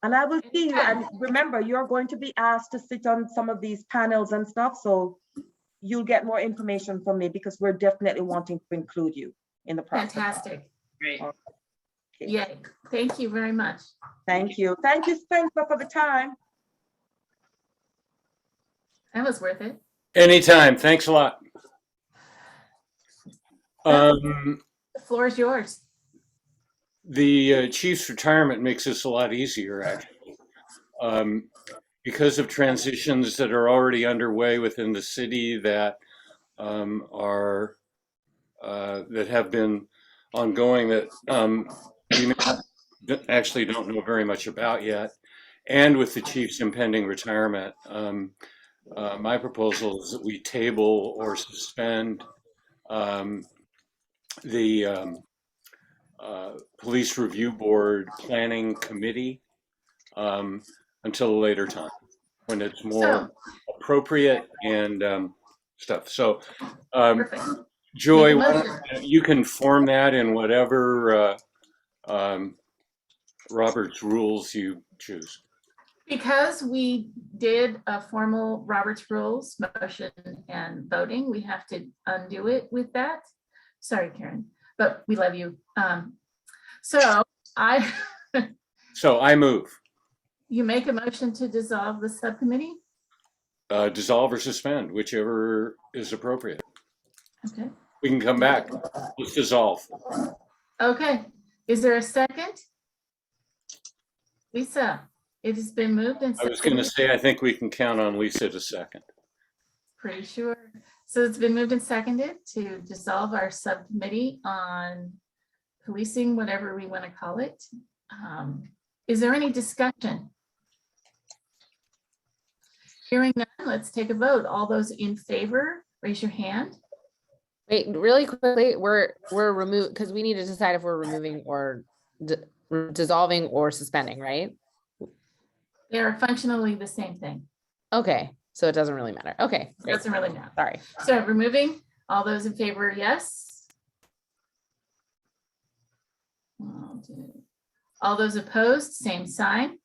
And I will see you. And remember, you're going to be asked to sit on some of these panels and stuff. So you'll get more information from me because we're definitely wanting to include you in the process. Fantastic. Great. Okay. Yeah, thank you very much. Thank you. Thank you, Spencer, for the time. That was worth it. Anytime. Thanks a lot. The floor is yours. The chief's retirement makes this a lot easier, actually. Because of transitions that are already underway within the city that that have been ongoing that we actually don't know very much about yet, and with the chief's impending retirement, my proposal is that we table or suspend the Police Review Board Planning Committee until a later time when it's more appropriate and stuff. So, Perfect. Joy, Make a motion. you can form that in whatever Robert's rules you choose. Because we did a formal Robert's Rules motion and voting, we have to undo it with that. Sorry, Karen, but we love you. So I move. You make a motion to dissolve the subcommittee? Dissolve or suspend, whichever is appropriate. Okay. We can come back. Let's dissolve. Okay. Is there a second? Lisa, it has been moved and I was going to say, I think we can count on Lisa to second. Pretty sure. So it's been moved and seconded to dissolve our subcommittee on policing, whatever we want to call it. Is there any discussion? Hearing none, let's take a vote. All those in favor, raise your hand. Wait, really quickly, we're removed because we need to decide if we're removing or dissolving or suspending, right? They are functionally the same thing. Okay, so it doesn't really matter. Okay, It doesn't really matter. Sorry. So removing, all those in favor, yes. All those opposed, same sign.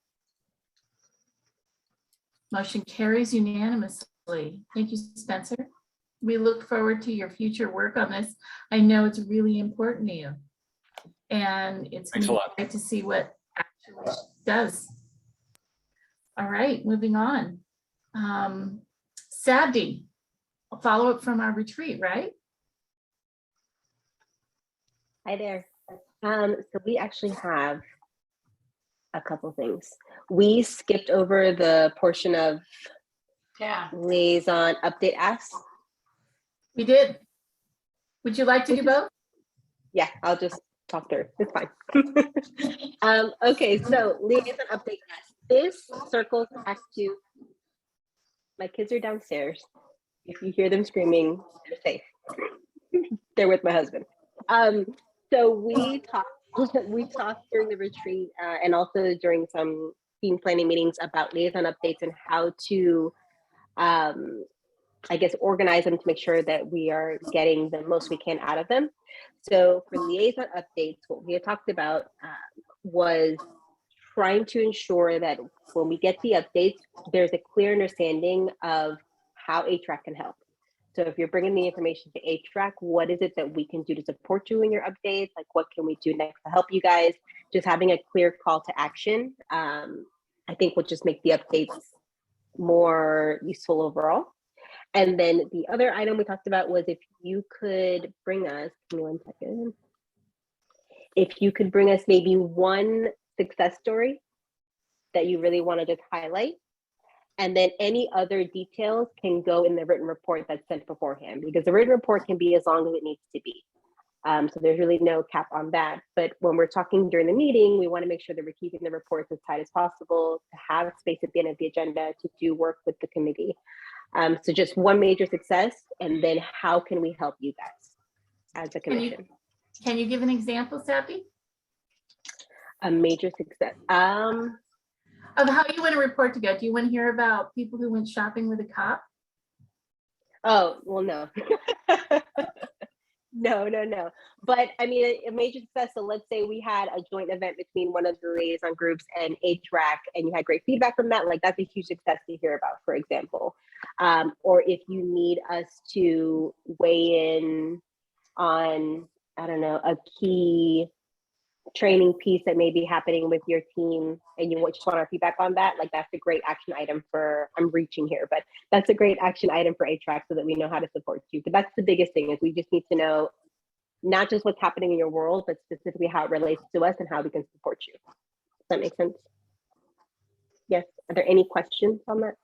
Motion carries unanimously. Thank you, Spencer. We look forward to your future work on this. I know it's really important to you. And it's Thanks a lot. great to see what actually does. All right, moving on. Sabdy, a follow-up from our retreat, right? Hi there. So we actually have a couple things. We skipped over the portion of liaison update asks. We did. Would you like to do both? Yeah, I'll just talk through. It's fine. Okay, so liaison update asks. This circles back to my kids are downstairs. If you hear them screaming, they're safe. They're with my husband. So we talked during the retreat and also during some team planning meetings about liaison updates and how to, I guess, organize them to make sure that we are getting the most we can out of them. So for liaison updates, what we had talked about was trying to ensure that when we get the updates, there's a clear understanding of how HRAC can help. So if you're bringing the information to HRAC, what is it that we can do to support you in your updates? Like, what can we do next to help you guys? Just having a clear call to action, I think will just make the updates more useful overall. And then the other item we talked about was if you could bring us, give me 1 second. If you could bring us maybe one success story that you really want to just highlight. And then any other details can go in the written report that's sent beforehand, because the written report can be as long as it needs to be. So there's really no cap on that. But when we're talking during the meeting, we want to make sure that we're keeping the reports as tight as possible, to have space at the end of the agenda to do work with the committee. So just one major success, and then how can we help you guys as a commission? Can you give an example, Sabdy? A major success. Of how you want a report to go. Do you want to hear about people who went shopping with a cop? Oh, well, no. No. But I mean, a major success. So let's say we had a joint event between one of the liaison groups and HRAC, and you had great feedback from that. Like, that's a huge success to hear about, for example. Or if you need us to weigh in on, I don't know, a key training piece that may be happening with your team and you just want our feedback on that, like that's a great action item for, I'm reaching here, but that's a great action item for HRAC so that we know how to support you. But that's the biggest thing, is we just need to know not just what's happening in your world, but specifically how it relates to us and how we can support you. Does that make sense? Yes. Are there any questions on that?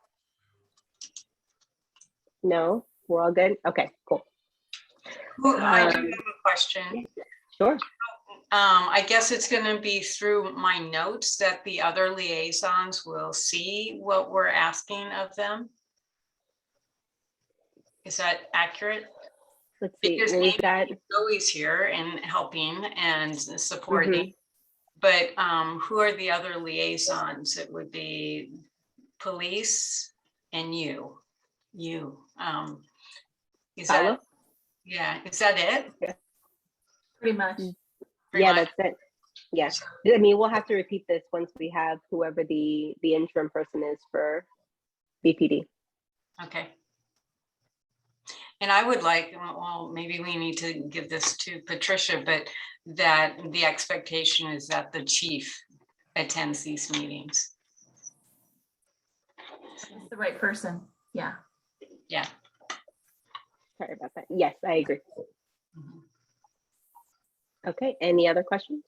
No, we're all good. Okay, cool. I do have a question. Sure. I guess it's going to be through my notes that the other liaisons will see what we're asking of them. Is that accurate? Let's see. Because What was that? Zoe's here and helping and supporting. But who are the other liaisons? It would be police and you. Is Paolo? that, yeah, is that it? Yeah. Pretty much. Yeah, that's it. Yeah. I mean, we'll have to repeat this once we have whoever the interim person is for BPD. Okay. And I would like, well, maybe we need to give this to Patricia, but that the expectation is that the chief attends these meetings. It's the right person. Yeah. Yeah. Sorry about that. Yes, I agree. Okay, any other questions?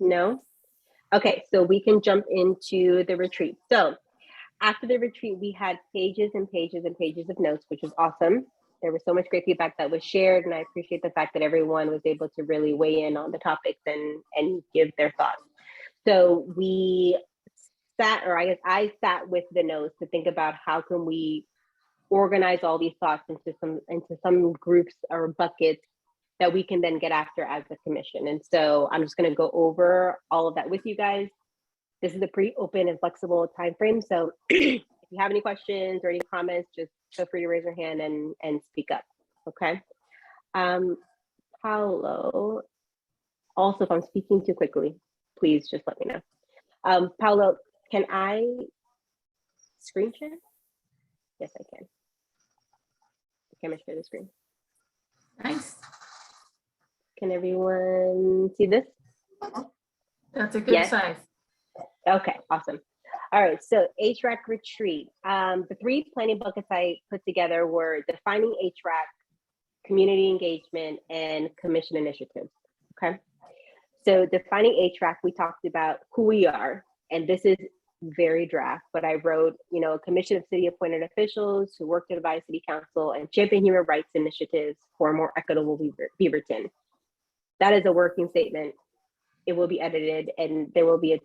No? Okay, so we can jump into the retreat. So after the retreat, we had pages and pages and pages of notes, which was awesome. There was so much great feedback that was shared, and I appreciate the fact that everyone was able to really weigh in on the topics and give their thoughts. So we sat, or I guess I sat with the notes to think about how can we organize all these thoughts into some groups or buckets that we can then get after as a commission. And so I'm just going to go over all of that with you guys. This is a pretty open and flexible time frame. So if you have any questions or any comments, just feel free to raise your hand and speak up. Okay. Paolo, also, if I'm speaking too quickly, please just let me know. Paolo, can I screen share? Yes, I can. Can I share the screen? Nice. Can everyone see this? That's a good size. Okay, awesome. All right, so HRAC retreat. The 3 planning buckets I put together were defining HRAC, community engagement, and commission initiatives, okay? So defining HRAC, we talked about who we are, and this is very draft, but I wrote, a commission of city appointed officials who work to advise city council and champion human rights initiatives for a more equitable Beaverton. That is a working statement. It will be edited, and there will be a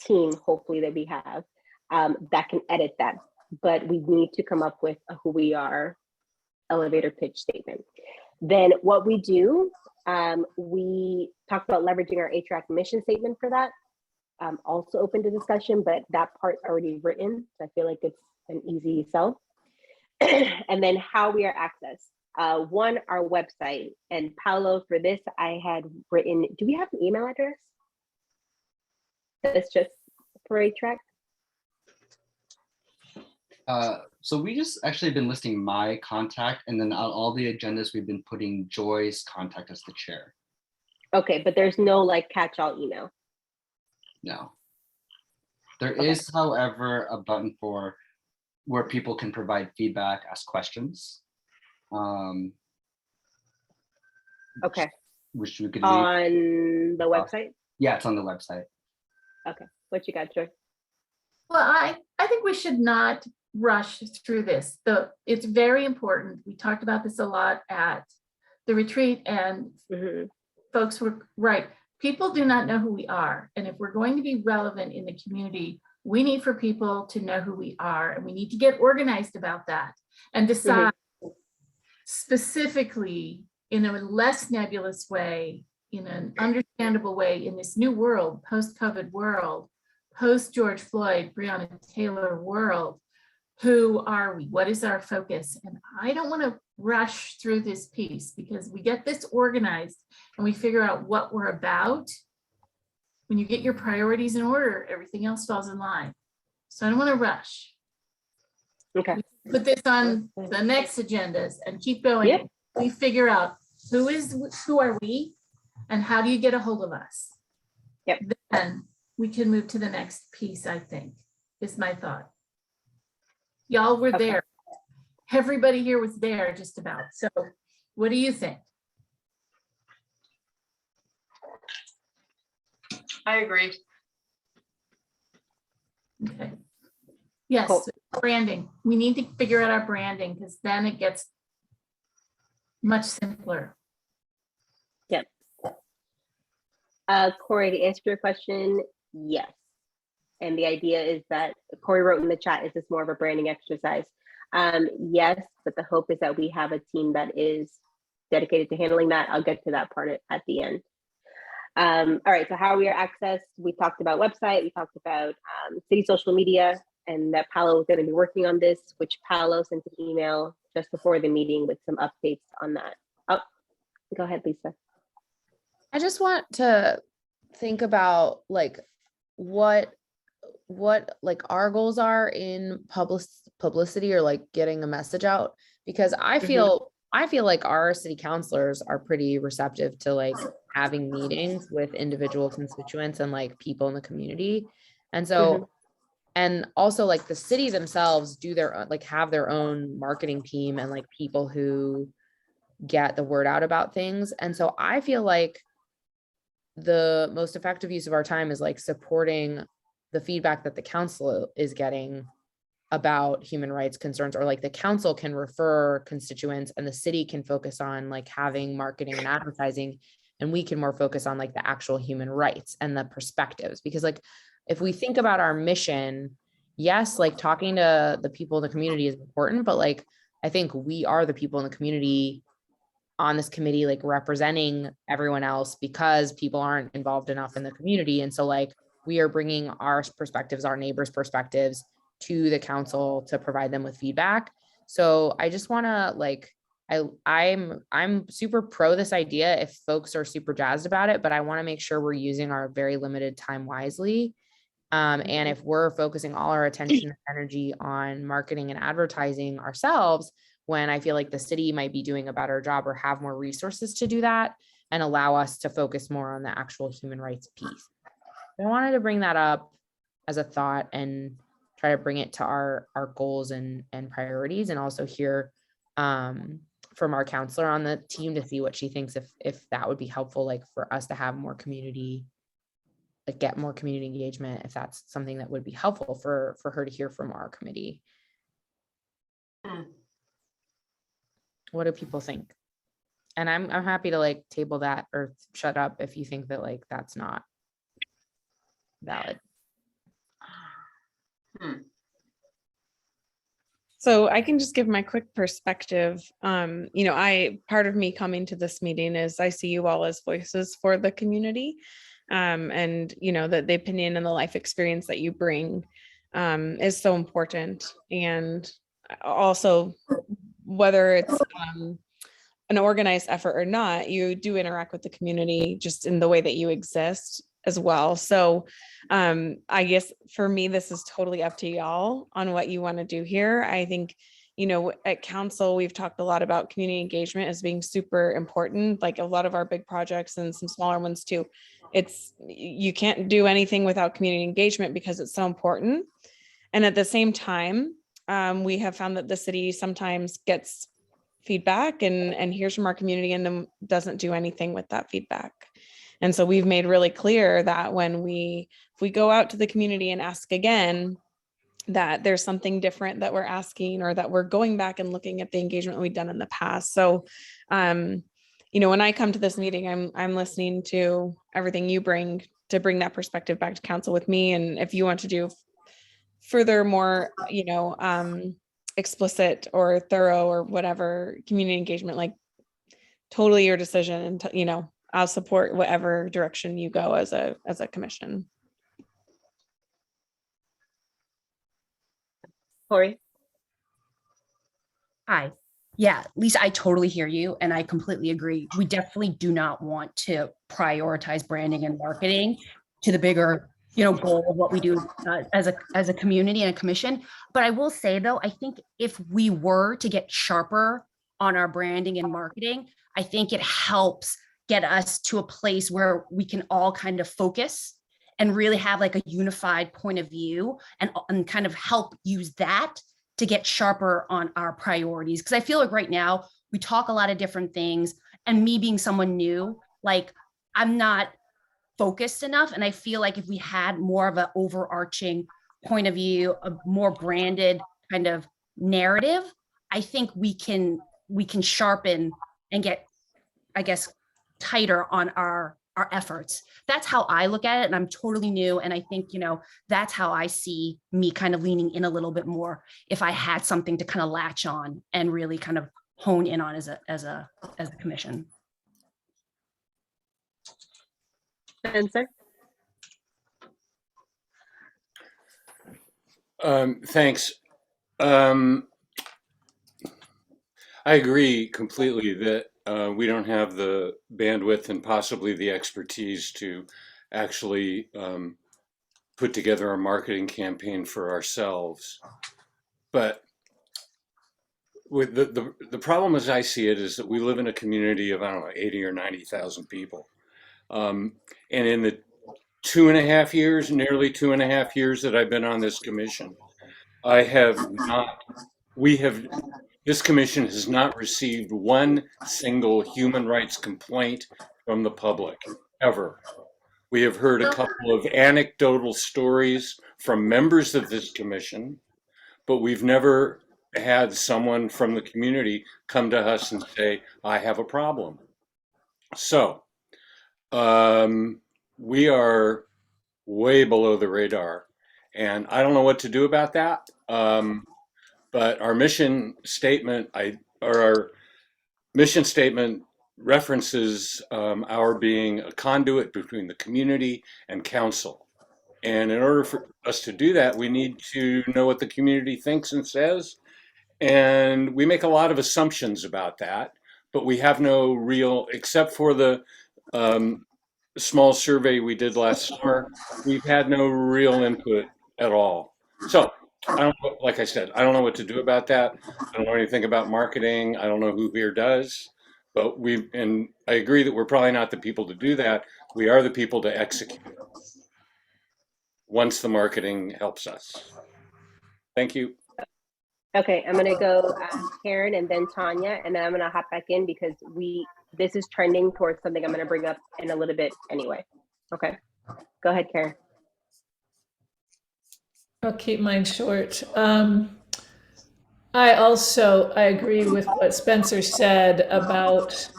team, hopefully, that we have that can edit that. But we need to come up with a who we are elevator pitch statement. Then what we do, we talked about leveraging our HRAC mission statement for that. Also open to discussion, but that part's already written. So I feel like it's an easy sell. And then how we are accessed. One, our website. And Paolo, for this, I had written, do we have an email address? That's just for HRAC? So we just actually been listing my contact, and then on all the agendas, we've been putting Joy's contact as the chair. Okay, but there's no like catch-all email. No. There is, however, a button for where people can provide feedback, ask questions. Okay. Which we could on the website? Yeah, it's on the website. Okay, what you got, Joy? Well, I think we should not rush through this. It's very important. We talked about this a lot at the retreat, and folks were right. People do not know who we are. And if we're going to be relevant in the community, we need for people to know who we are, and we need to get organized about that and decide specifically in a less nebulous way, in an understandable way, in this new world, post-COVID world, post-George Floyd, Breonna Taylor world, who are we? What is our focus? And I don't want to rush through this piece, because we get this organized and we figure out what we're about. When you get your priorities in order, everything else falls in line. So I don't want to rush. Okay. Put this on the next agendas and keep going. Yep. We figure out who are we, And how do you get a hold of us? Yep. Then we can move to the next piece, I think, is my thought. Y'all were Okay. there. Everybody here was there just about. So what do you think? I agree. Okay. Yes, Cool. branding. We need to figure out our branding because then it gets much simpler. Yep. Corey, to answer your question, yes. And the idea is that Corey wrote in the chat, is this more of a branding exercise? Yes, but the hope is that we have a team that is dedicated to handling that. I'll get to that part at the end. All right, so how we are accessed, we talked about website, we talked about city social media, and that Paolo was going to be working on this, which Paolo sent an email just before the meeting with some updates on that. Oh, go ahead, Lisa. I just want to think about like what like our goals are in publicity or like getting a message out, because I feel like our city councilors are pretty receptive to like having meetings with individual constituents and like people in the community. And so and also like the city themselves do their like have their own marketing team and like people who get the word out about things. And so I feel like the most effective use of our time is like supporting the feedback that the council is getting about human rights concerns, or like the council can refer constituents and the city can focus on like having marketing and advertising, and we can more focus on like the actual human rights and the perspectives. Because like if we think about our mission, yes, like talking to the people in the community is important, but like I think we are the people in the community on this committee, like representing everyone else, because people aren't involved enough in the community. And so like we are bringing our perspectives, our neighbors' perspectives to the council to provide them with feedback. So I just want to like, I'm super pro this idea if folks are super jazzed about it, but I want to make sure we're using our very limited time wisely. And if we're focusing all our attention and energy on marketing and advertising ourselves, when I feel like the city might be doing a better job or have more resources to do that and allow us to focus more on the actual human rights piece. I wanted to bring that up as a thought and try to bring it to our goals and priorities, and also hear from our counselor on the team to see what she thinks if that would be helpful, like for us to have more community, like get more community engagement, if that's something that would be helpful for her to hear from our committee. What do people think? And I'm happy to like table that or shut up if you think that like that's not valid. So I can just give my quick perspective. Part of me coming to this meeting is I see you all as voices for the community. And that the opinion and the life experience that you bring is so important. And also, whether it's an organized effort or not, you do interact with the community just in the way that you exist as well. So I guess for me, this is totally up to y'all on what you want to do here. I think, at council, we've talked a lot about community engagement as being super important, like a lot of our big projects and some smaller ones too. You can't do anything without community engagement because it's so important. And at the same time, we have found that the city sometimes gets feedback and hears from our community and then doesn't do anything with that feedback. And so we've made really clear that if we go out to the community and ask again, that there's something different that we're asking, or that we're going back and looking at the engagement we've done in the past. So, when I come to this meeting, I'm listening to everything you bring to bring that perspective back to council with me. And if you want to do furthermore, explicit or thorough or whatever community engagement, like totally your decision. And, I'll support whatever direction you go as a commission. Corey? Hi. Yeah, Lisa, I totally hear you. And I completely agree. We definitely do not want to prioritize branding and marketing to the bigger, goal of what we do as a community and a commission. But I will say, though, I think if we were to get sharper on our branding and marketing, I think it helps get us to a place where we can all kind of focus and really have like a unified point of view and kind of help use that to get sharper on our priorities. Because I feel like right now we talk a lot of different things, and me being someone new, like I'm not focused enough. And I feel like if we had more of an overarching point of view, a more branded kind of narrative, I think we can sharpen and get, I guess, tighter on our efforts. That's how I look at it. And I'm totally new. And I think, that's how I see me kind of leaning in a little bit more if I had something to kind of latch on and really kind of hone in on as a commission. Spencer? Thanks. I agree completely that we don't have the bandwidth and possibly the expertise to actually put together a marketing campaign for ourselves. But with the problem as I see it is that we live in a community of, I don't know, 80 or 90,000 people. And in the nearly 2.5 years that I've been on this commission, this commission has not received one single human rights complaint from the public, ever. We have heard a couple of anecdotal stories from members of this commission, but we've never had someone from the community come to us and say, I have a problem. So we are way below the radar, and I don't know what to do about that. But our mission statement, our mission statement references our being a conduit between the community and council. And in order for us to do that, we need to know what the community thinks and says. And we make a lot of assumptions about that, but we have no real, except for the small survey we did last summer, we've had no real input at all. So like I said, I don't know what to do about that. I don't know anything about marketing. I don't know who here does, but and I agree that we're probably not the people to do that. We are the people to execute once the marketing helps us. Thank you. Okay, I'm gonna go Karen and then Tanya, and then I'm gonna hop back in because this is trending towards something I'm gonna bring up in a little bit anyway. Okay, go ahead, Karen. I'll keep mine short. I agree with what Spencer said about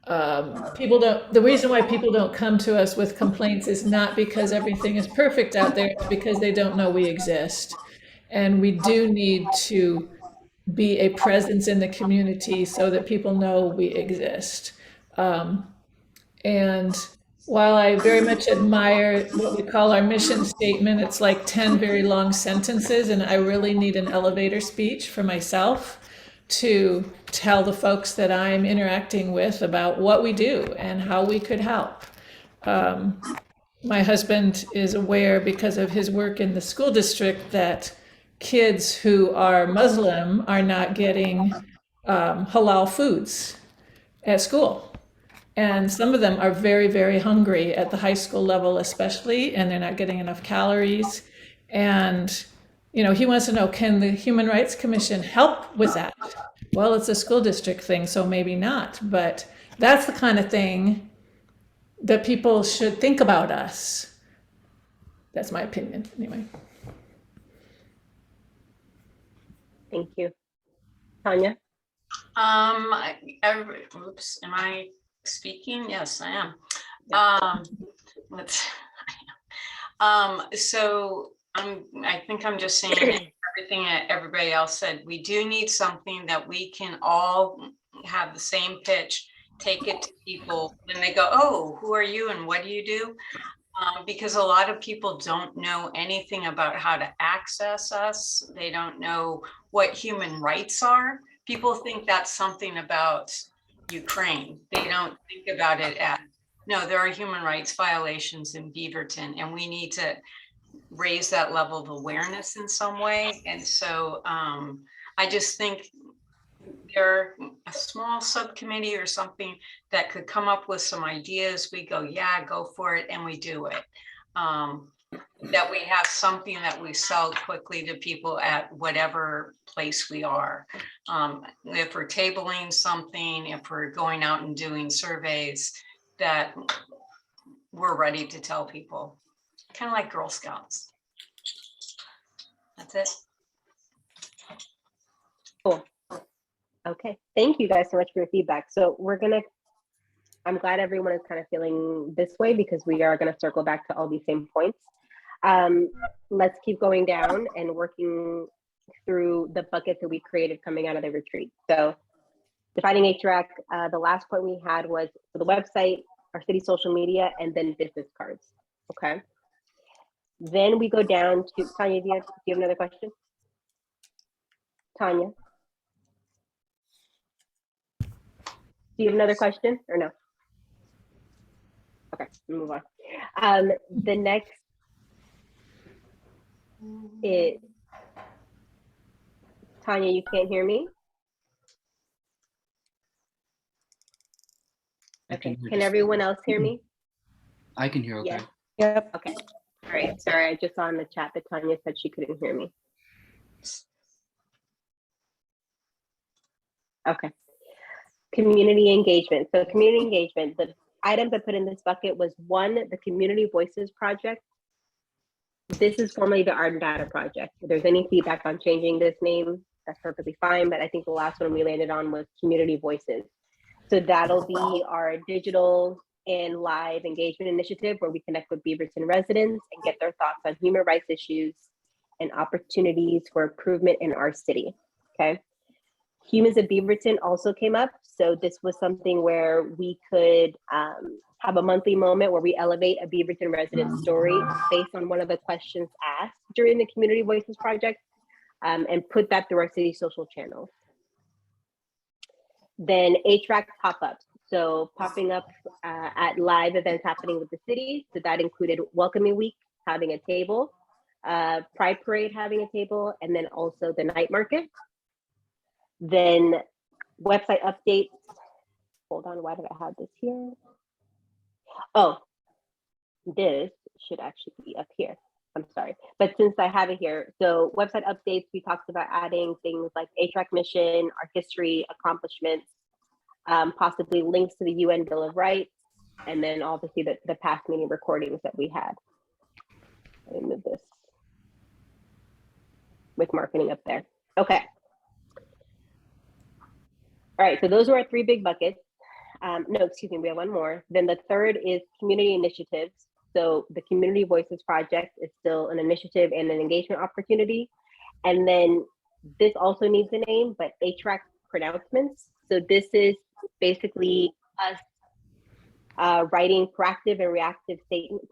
the reason why people don't come to us with complaints is not because everything is perfect out there, it's because they don't know we exist. And we do need to be a presence in the community so that people know we exist. And while I very much admire what we call our mission statement, it's like 10 very long sentences, and I really need an elevator speech for myself to tell the folks that I'm interacting with about what we do and how we could help. My husband is aware, because of his work in the school district, that kids who are Muslim are not getting halal foods at school. And some of them are very, very hungry at the high school level, especially, and they're not getting enough calories. And, he wants to know, can the Human Rights Commission help with that? Well, it's a school district thing, so maybe not. But that's the kind of thing that people should think about us. That's my opinion, anyway. Thank you. Tanya? Oops, am I speaking? Yes, I am. So I think I'm just saying everything that everybody else said. We do need something that we can all have the same pitch, take it to people when they go, oh, who are you and what do you do? Because a lot of people don't know anything about how to access us. They don't know what human rights are. People think that's something about Ukraine. They don't think about it as, no, there are human rights violations in Beaverton, and we need to raise that level of awareness in some way. And so I just think there a small subcommittee or something that could come up with some ideas, we go, yeah, go for it, and we do it. That we have something that we sell quickly to people at whatever place we are. If we're tabling something, if we're going out and doing surveys, that we're ready to tell people, kind of like Girl Scouts. That's it. Cool. Okay, thank you guys so much for your feedback. So I'm glad everyone is kind of feeling this way because we are gonna circle back to all these same points. Let's keep going down and working through the bucket that we created coming out of the retreat. So defining HRAC, the last point we had was for the website, our city social media, and then business cards, okay? Then we go down to, Tanya, do you have another question? Tanya? Do you have another question or no? Okay, move on. The next is, Tanya, you can't hear me? Okay, can everyone else hear me? I can hear okay. Yes. Yep. Okay. All right. Sorry, I just saw in the chat that Tanya said she couldn't hear me. Okay. Community engagement. So community engagement, the items I put in this bucket was one, the Community Voices Project. This is formerly the Art and Data Project. If there's any feedback on changing this name, that's perfectly fine. But I think the last one we landed on was Community Voices. So that'll be our digital and live engagement initiative where we connect with Beaverton residents and get their thoughts on human rights issues and opportunities for improvement in our city, okay? Humans of Beaverton also came up. So this was something where we could have a monthly moment where we elevate a Beaverton resident story based on one of the questions asked during the Community Voices Project and put that through our city social channels. Then HRAC pop-ups. So popping up at live events happening with the city. So that included Welcoming Week, having a table, Pride Parade, having a table, and then also the night market. Then website updates. Hold on, why did I have this here? Oh, this should actually be up here. I'm sorry, but since I have it here, so website updates, we talked about adding things like HRAC mission, our history, accomplishments, possibly links to the UN Bill of Rights, and then obviously the past meeting recordings that we had. Let me move this with marketing up there. Okay. All right, so those are our three big buckets. No, excuse me, we have one more. Then the third is community initiatives. So the Community Voices Project is still an initiative and an engagement opportunity. And then this also needs a name, but HRAC pronouncements. So this is basically us writing proactive and reactive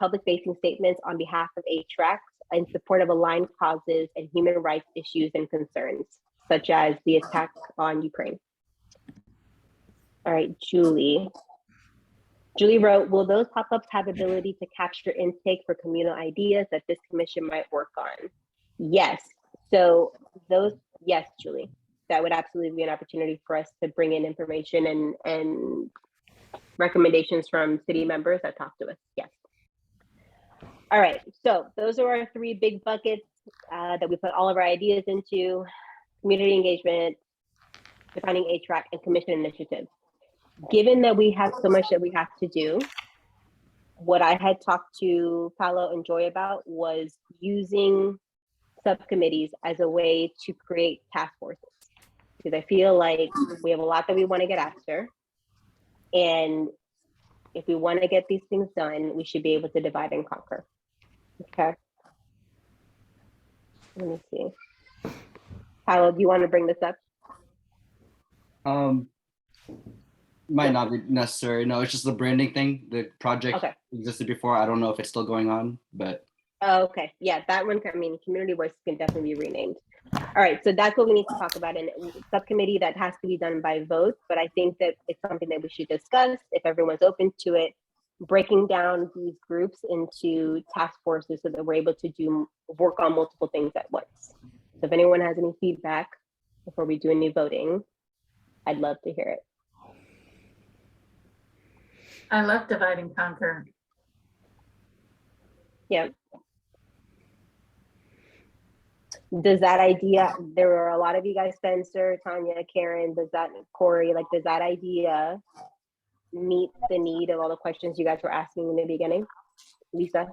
public-facing statements on behalf of HRAC in support of aligned causes and human rights issues and concerns, such as the attack on Ukraine. All right, Julie. Julie wrote, will those pop-ups have ability to capture intake for communal ideas that this commission might work on? Yes, so those, yes, Julie, that would absolutely be an opportunity for us to bring in information and recommendations from city members that talk to us, yes. All right, so those are our three big buckets that we put all of our ideas into: community engagement, defining HRAC, and commission initiatives. Given that we have so much that we have to do, what I had talked to Paolo and Joy about was using subcommittees as a way to create task forces. Because I feel like we have a lot that we want to get after. And if we want to get these things done, we should be able to divide and conquer. Okay. Let me see. Paolo, do you want to bring this up? Might not be necessary. No, it's just the branding thing. The project existed before. I don't know if it's still going on, but. Oh, okay. Yeah, that one, I mean, Community Voice can definitely be renamed. All right, so that's what we need to talk about in subcommittee. That has to be done by vote, but I think that it's something that we should discuss if everyone's open to it, breaking down these groups into task forces so that we're able to work on multiple things at once. So if anyone has any feedback before we do any voting. I'd love to hear it. I love divide and conquer. Yeah. Does that idea, there were a lot of you guys, Spencer, Tanya, Karen, Corey, like, does that idea meet the need of all the questions you guys were asking in the beginning? Lisa?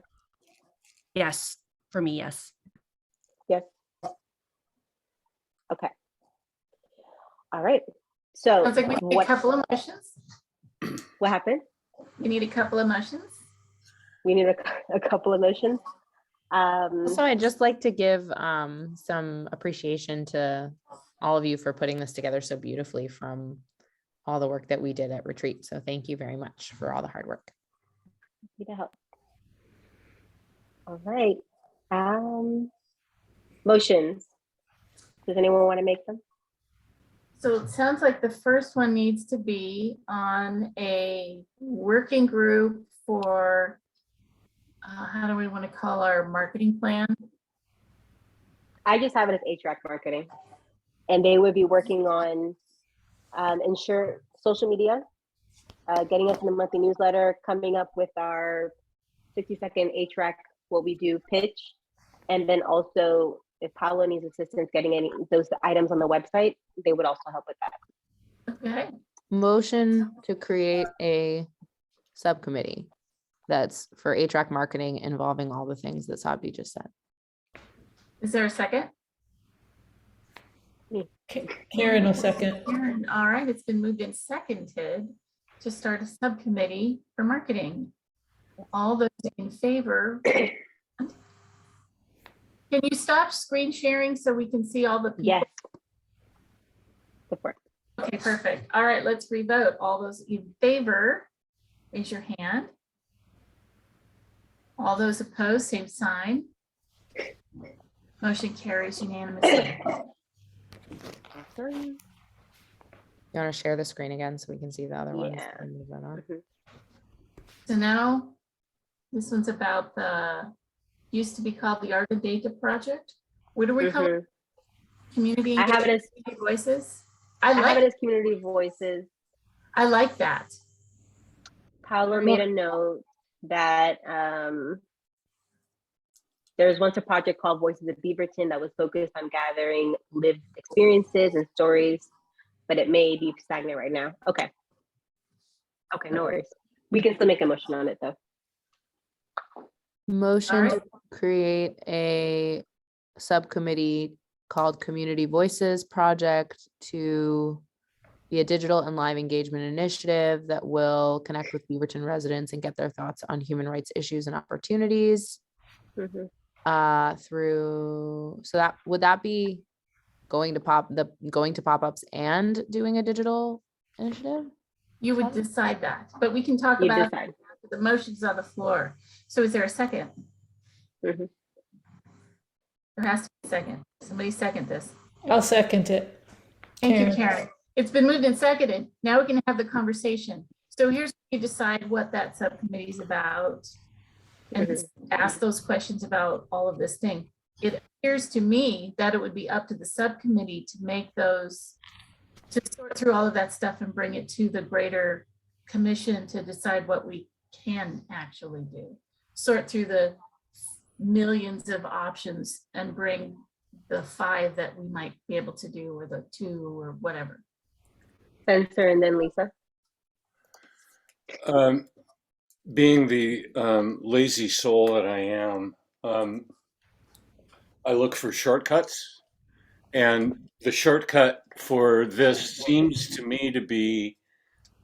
Yes, for me, yes. Yes. Okay. All right. So Sounds like we need a couple of motions. What happened? We need a couple of motions. We need a couple of motions. So I'd just like to give some appreciation to all of you for putting this together so beautifully from all the work that we did at retreat. So thank you very much for all the hard work. Happy to help. All right. Motions. Does anyone want to make them? So it sounds like the first one needs to be on a working group for, how do we want to call our marketing plan? I just have it as HRAC marketing, and they would be working on ensure social media, getting us in the monthly newsletter, coming up with our 60-second HRAC, what we do pitch, and then also if Paolo needs assistance getting any those items on the website, they would also help with that. Okay. Motion to create a subcommittee that's for HRAC marketing involving all the things that Sabdy just said. Is there a second? Karen will second. Karen, all right, it's been moved and seconded to start a subcommittee for marketing. All those in favor? Can you stop screen sharing so we can see all the people? Yes. Go for it. Okay, perfect. All right, let's revote. All those in favor, raise your hand. All those opposed, same sign. Motion carries unanimously. You want to share the screen again so we can see the other ones? Yeah. and move that on? So now, this one's about the, used to be called the Art of Data Project. What do we call it? Community I have it engagement, as community voices. I have it as community voices. I like that. Paolo made a note that there was once a project called Voices of Beaverton that was focused on gathering lived experiences and stories, but it may be stagnant right now. Okay. Okay, no worries. We can still make a motion on it though. Motion to create a subcommittee called Community Voices Project to be a digital and live engagement initiative that will connect with Beaverton residents and get their thoughts on human rights issues and opportunities through, so that, would that be going to pop-ups and doing a digital initiative? You would decide that, but we can talk You about decide. the motions on the floor. So is there a second? There has to be a second. Somebody second this. I'll second it. Thank you, Karen. It's been moved and seconded. Now we can have the conversation. So here's where you decide what that subcommittee is about and ask those questions about all of this thing. It appears to me that it would be up to the subcommittee to make those, to sort through all of that stuff and bring it to the greater commission to decide what we can actually do. Sort through the millions of options and bring the 5 that we might be able to do, or the 2 or whatever. Spencer and then Lisa. Being the lazy soul that I am, I look for shortcuts, and the shortcut for this seems to me to be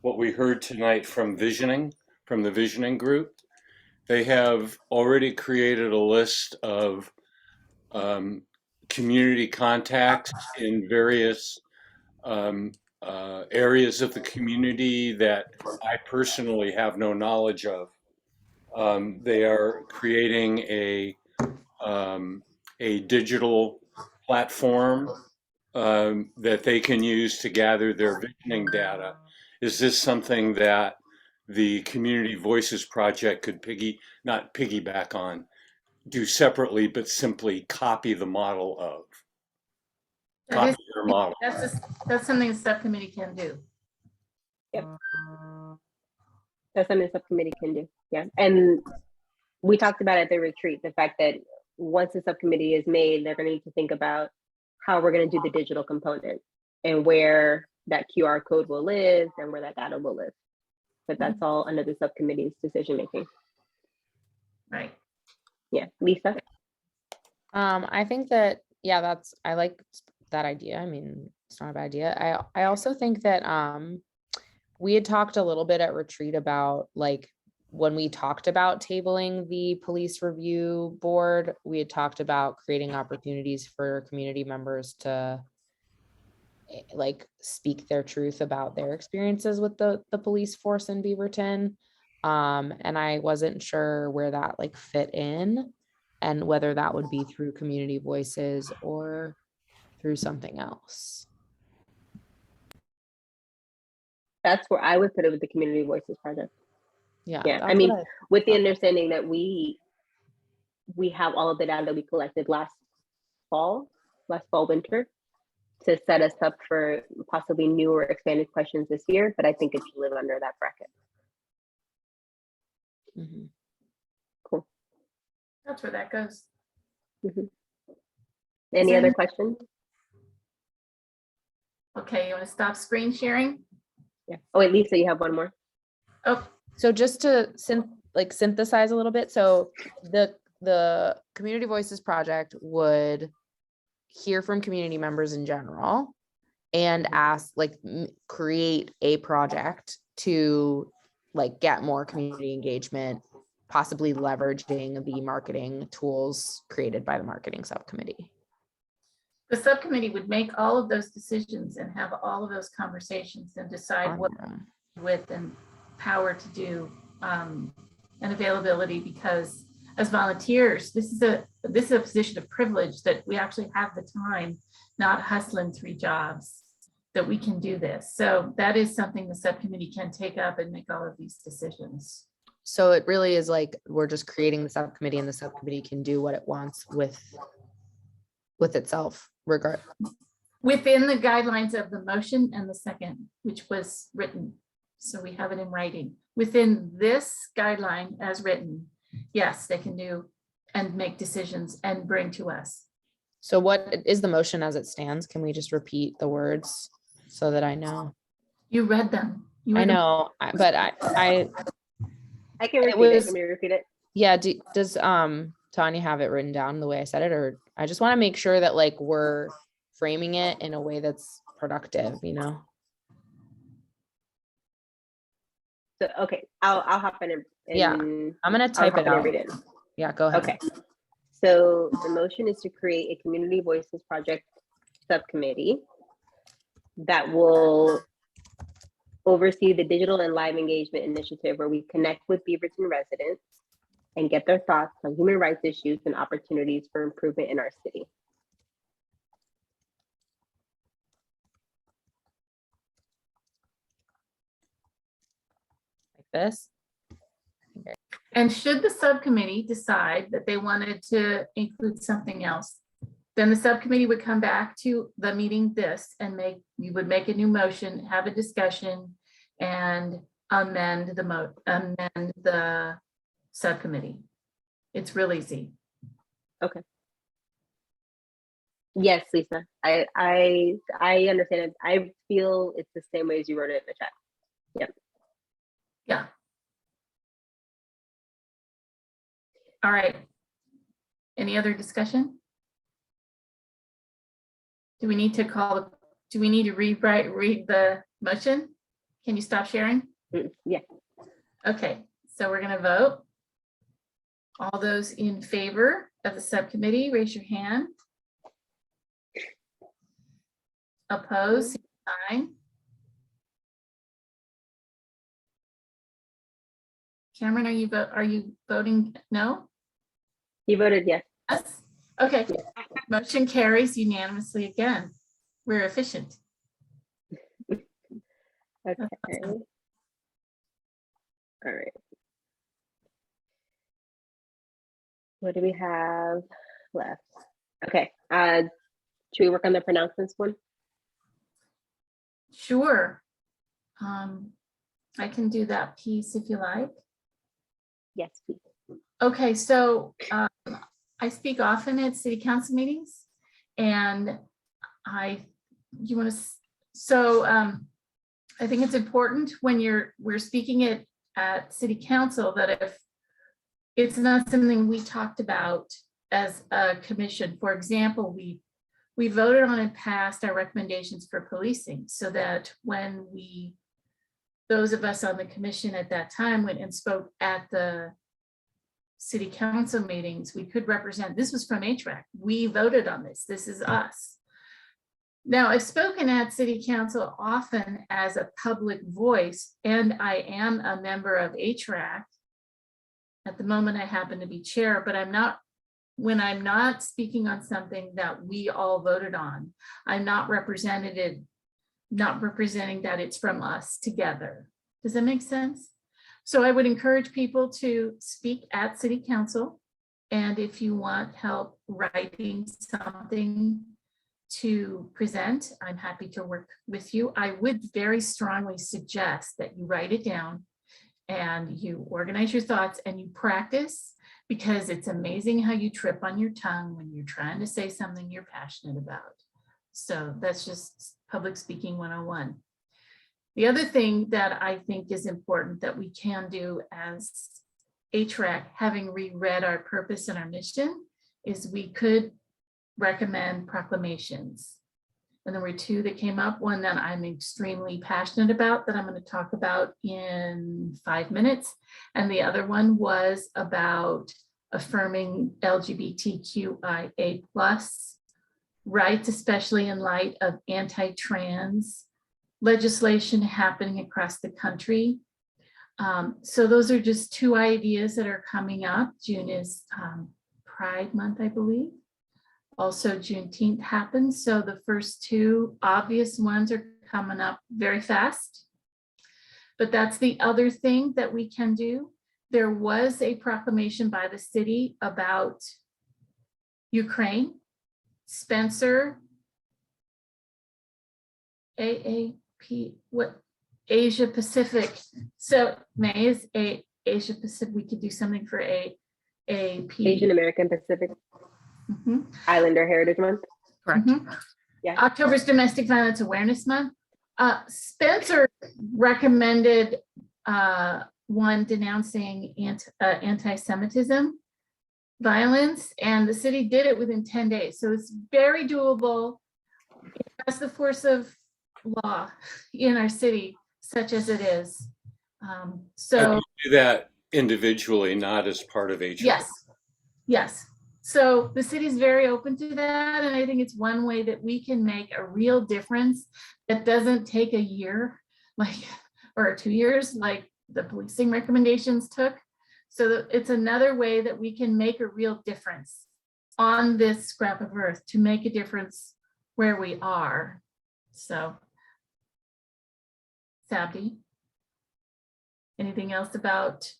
what we heard tonight from the visioning group. They have already created a list of community contacts in various areas of the community that I personally have no knowledge of. They are creating a digital platform that they can use to gather their visioning data. Is this something that the Community Voices Project could not piggyback on, do separately, but simply copy the model of? That is, popular model. that's something the subcommittee can do. Yep. That's something the subcommittee can do. Yeah. And we talked about at the retreat, the fact that once the subcommittee is made, they're going to need to think about how we're going to do the digital component and where that QR code will live and where that data will live. But that's all under the subcommittee's decision making. Right. Yeah, Lisa. I think that, yeah, I like that idea. I mean, it's not a bad idea. I also think that we had talked a little bit at retreat about, like, when we talked about tabling the police review board, we had talked about creating opportunities for community members to like speak their truth about their experiences with the police force in Beaverton. And I wasn't sure where that like fit in and whether that would be through community voices or through something else. That's where I would put it with the Community Voices Project. Yeah. Yeah. I mean, with the understanding that we have all of the data that we collected last fall, winter, to set us up for possibly new or expanded questions this year, but I think it should live under that bracket. Mm-hmm. Cool. That's where that goes. Mm-hmm. Any other questions? Okay, you want to stop screen sharing? Yeah. Oh, wait, Lisa, you have one more. Oh, so just to synthesize a little bit. So the Community Voices Project would hear from community members in general and ask, like, create a project to like get more community engagement, possibly leveraging the marketing tools created by the marketing subcommittee. the subcommittee would make all of those decisions and have all of those conversations and decide what with and power to do and availability, because as volunteers, this is a position of privilege that we actually have the time, not hustling 3 jobs, that we can do this. So that is something the subcommittee can take up and make all of these decisions. So it really is like we're just creating the subcommittee, and the subcommittee can do what it wants with itself, within the guidelines of the motion and the second, which was written. So we have it in writing. Within this guideline as written, yes, they can do and make decisions and bring to us. So what is the motion as it stands? Can we just repeat the words so that I know? You read them. I know, but I can repeat it. Let me repeat it. Yeah. Does Tanya have it written down the way I said it, or I just want to make sure that like we're framing it in a way that's productive, you know? So, okay, I'll hop in and yeah, I'm gonna type it out. Read it. Yeah, go ahead. Okay, so the motion is to create a Community Voices Project subcommittee that will oversee the digital and live engagement initiative, where we connect with Beaverton residents and get their thoughts on human rights issues and opportunities for improvement in our city. Like this. And should the subcommittee decide that they wanted to include something else, then the subcommittee would come back to the meeting and you would make a new motion, have a discussion, and amend the subcommittee. It's real easy. Okay. Yes, Lisa, I understand it. I feel it's the same way as you wrote it in the chat. Yep. Yeah. All right. Any other discussion? Do we need to read the motion? Can you stop sharing? Yeah. Okay, so we're going to vote. All those in favor of the subcommittee, raise your hand. Opposed, sign. Cameron, are you voting no? He voted yes. Yes. Okay. Yes. Motion carries unanimously again. We're efficient. Okay. Awesome. All right. What do we have left? Okay. Should we work on the pronouncements one? Sure. I can do that piece if you like. Yes, please. Okay, so I speak often at city council meetings, and I think it's important when we're speaking at city council that if it's not something we talked about as a commission, for example, we voted on and passed our recommendations for policing, so that when those of us on the commission at that time went and spoke at the city council meetings, we could represent, this was from HRAC. We voted on this. This is us. Now, I've spoken at city council often as a public voice, and I am a member of HRAC. At the moment, I happen to be chair, but when I'm not speaking on something that we all voted on, I'm not representing that it's from us together. Does that make sense? So I would encourage people to speak at city council. And if you want help writing something to present, I'm happy to work with you. I would very strongly suggest that you write it down and you organize your thoughts and you practice, because it's amazing how you trip on your tongue when you're trying to say something you're passionate about. So that's just public speaking 101. The other thing that I think is important that we can do as HRAC, having reread our purpose and our mission, is we could recommend proclamations. And there were two that came up, one that I'm extremely passionate about that I'm going to talk about in 5 minutes. And the other one was about affirming LGBTQIA+ rights, especially in light of anti-trans legislation happening across the country. So those are just two ideas that are coming up. June is Pride Month, I believe. Also, Juneteenth happens. So the first two obvious ones are coming up very fast. But that's the other thing that we can do. There was a proclamation by the city about Ukraine. Spencer, AAP, what? Asia Pacific. So May is Asia Pacific. We could do something for AAP. Asian American Pacific Islander Heritage Month. Correct. Yeah. October's Domestic Violence Awareness Month. Spencer recommended one denouncing anti-Semitism violence, and the city did it within 10 days. So it's very doable. It has the force of law in our city, such as it is. So do that individually, not as part of HRAC. Yes. So the city is very open to that. And I think it's one way that we can make a real difference that doesn't take a year, or 2 years, like the policing recommendations took. So it's another way that we can make a real difference on this scrap of earth, to make a difference where we are. So, Sabdy, anything else about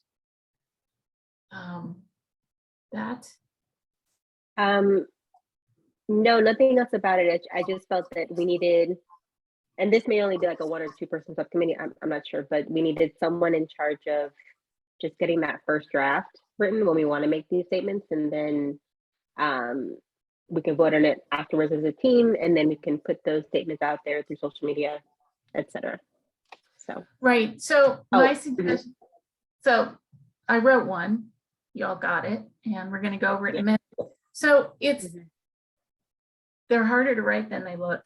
that? No, nothing else about it. I just felt that we needed, and this may only be like a 1 or 2 person subcommittee, I'm not sure, but we needed someone in charge of just getting that first draft written when we want to make these statements, and then we can vote on it afterwards as a team, and then we can put those statements out there through social media, etc. So right. So my suggestion. So I wrote one. Y'all got it, and we're going to go over it in a minute. So it's they're harder to write than they look,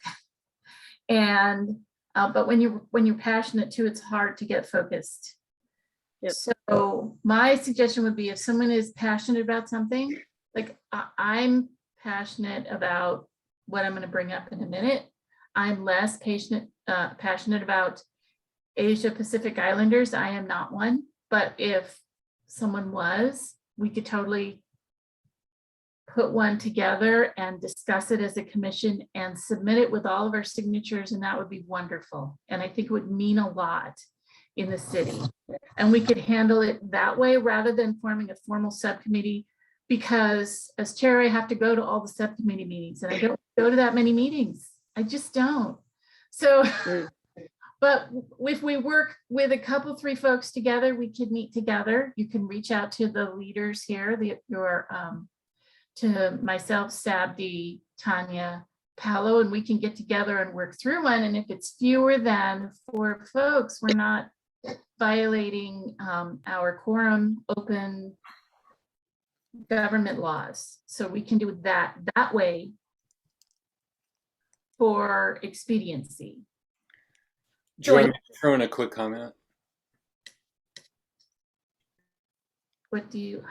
and but when you're passionate too, it's hard to get focused. Yep. So my suggestion would be, if someone is passionate about something, like I'm passionate about what I'm going to bring up in a minute. I'm less passionate about Asia Pacific Islanders. I am not one, but if someone was, we could totally put one together and discuss it as a commission and submit it with all of our signatures, and that would be wonderful. And I think it would mean a lot in the city. And we could handle it that way rather than forming a formal subcommittee because as chair, I have to go to all the subcommittee meetings, and I don't go to that many meetings. I just don't. So, but if we work with a couple, 3 folks together, we could meet together. You can reach out to the leaders here, to myself, Sabdy, Tanya, Paolo, and we can get together and work through one. And if it's fewer than 4 folks, we're not violating our quorum open government laws. So we can do it that way for expediency. Do you want me to throw in a quick comment? What do you,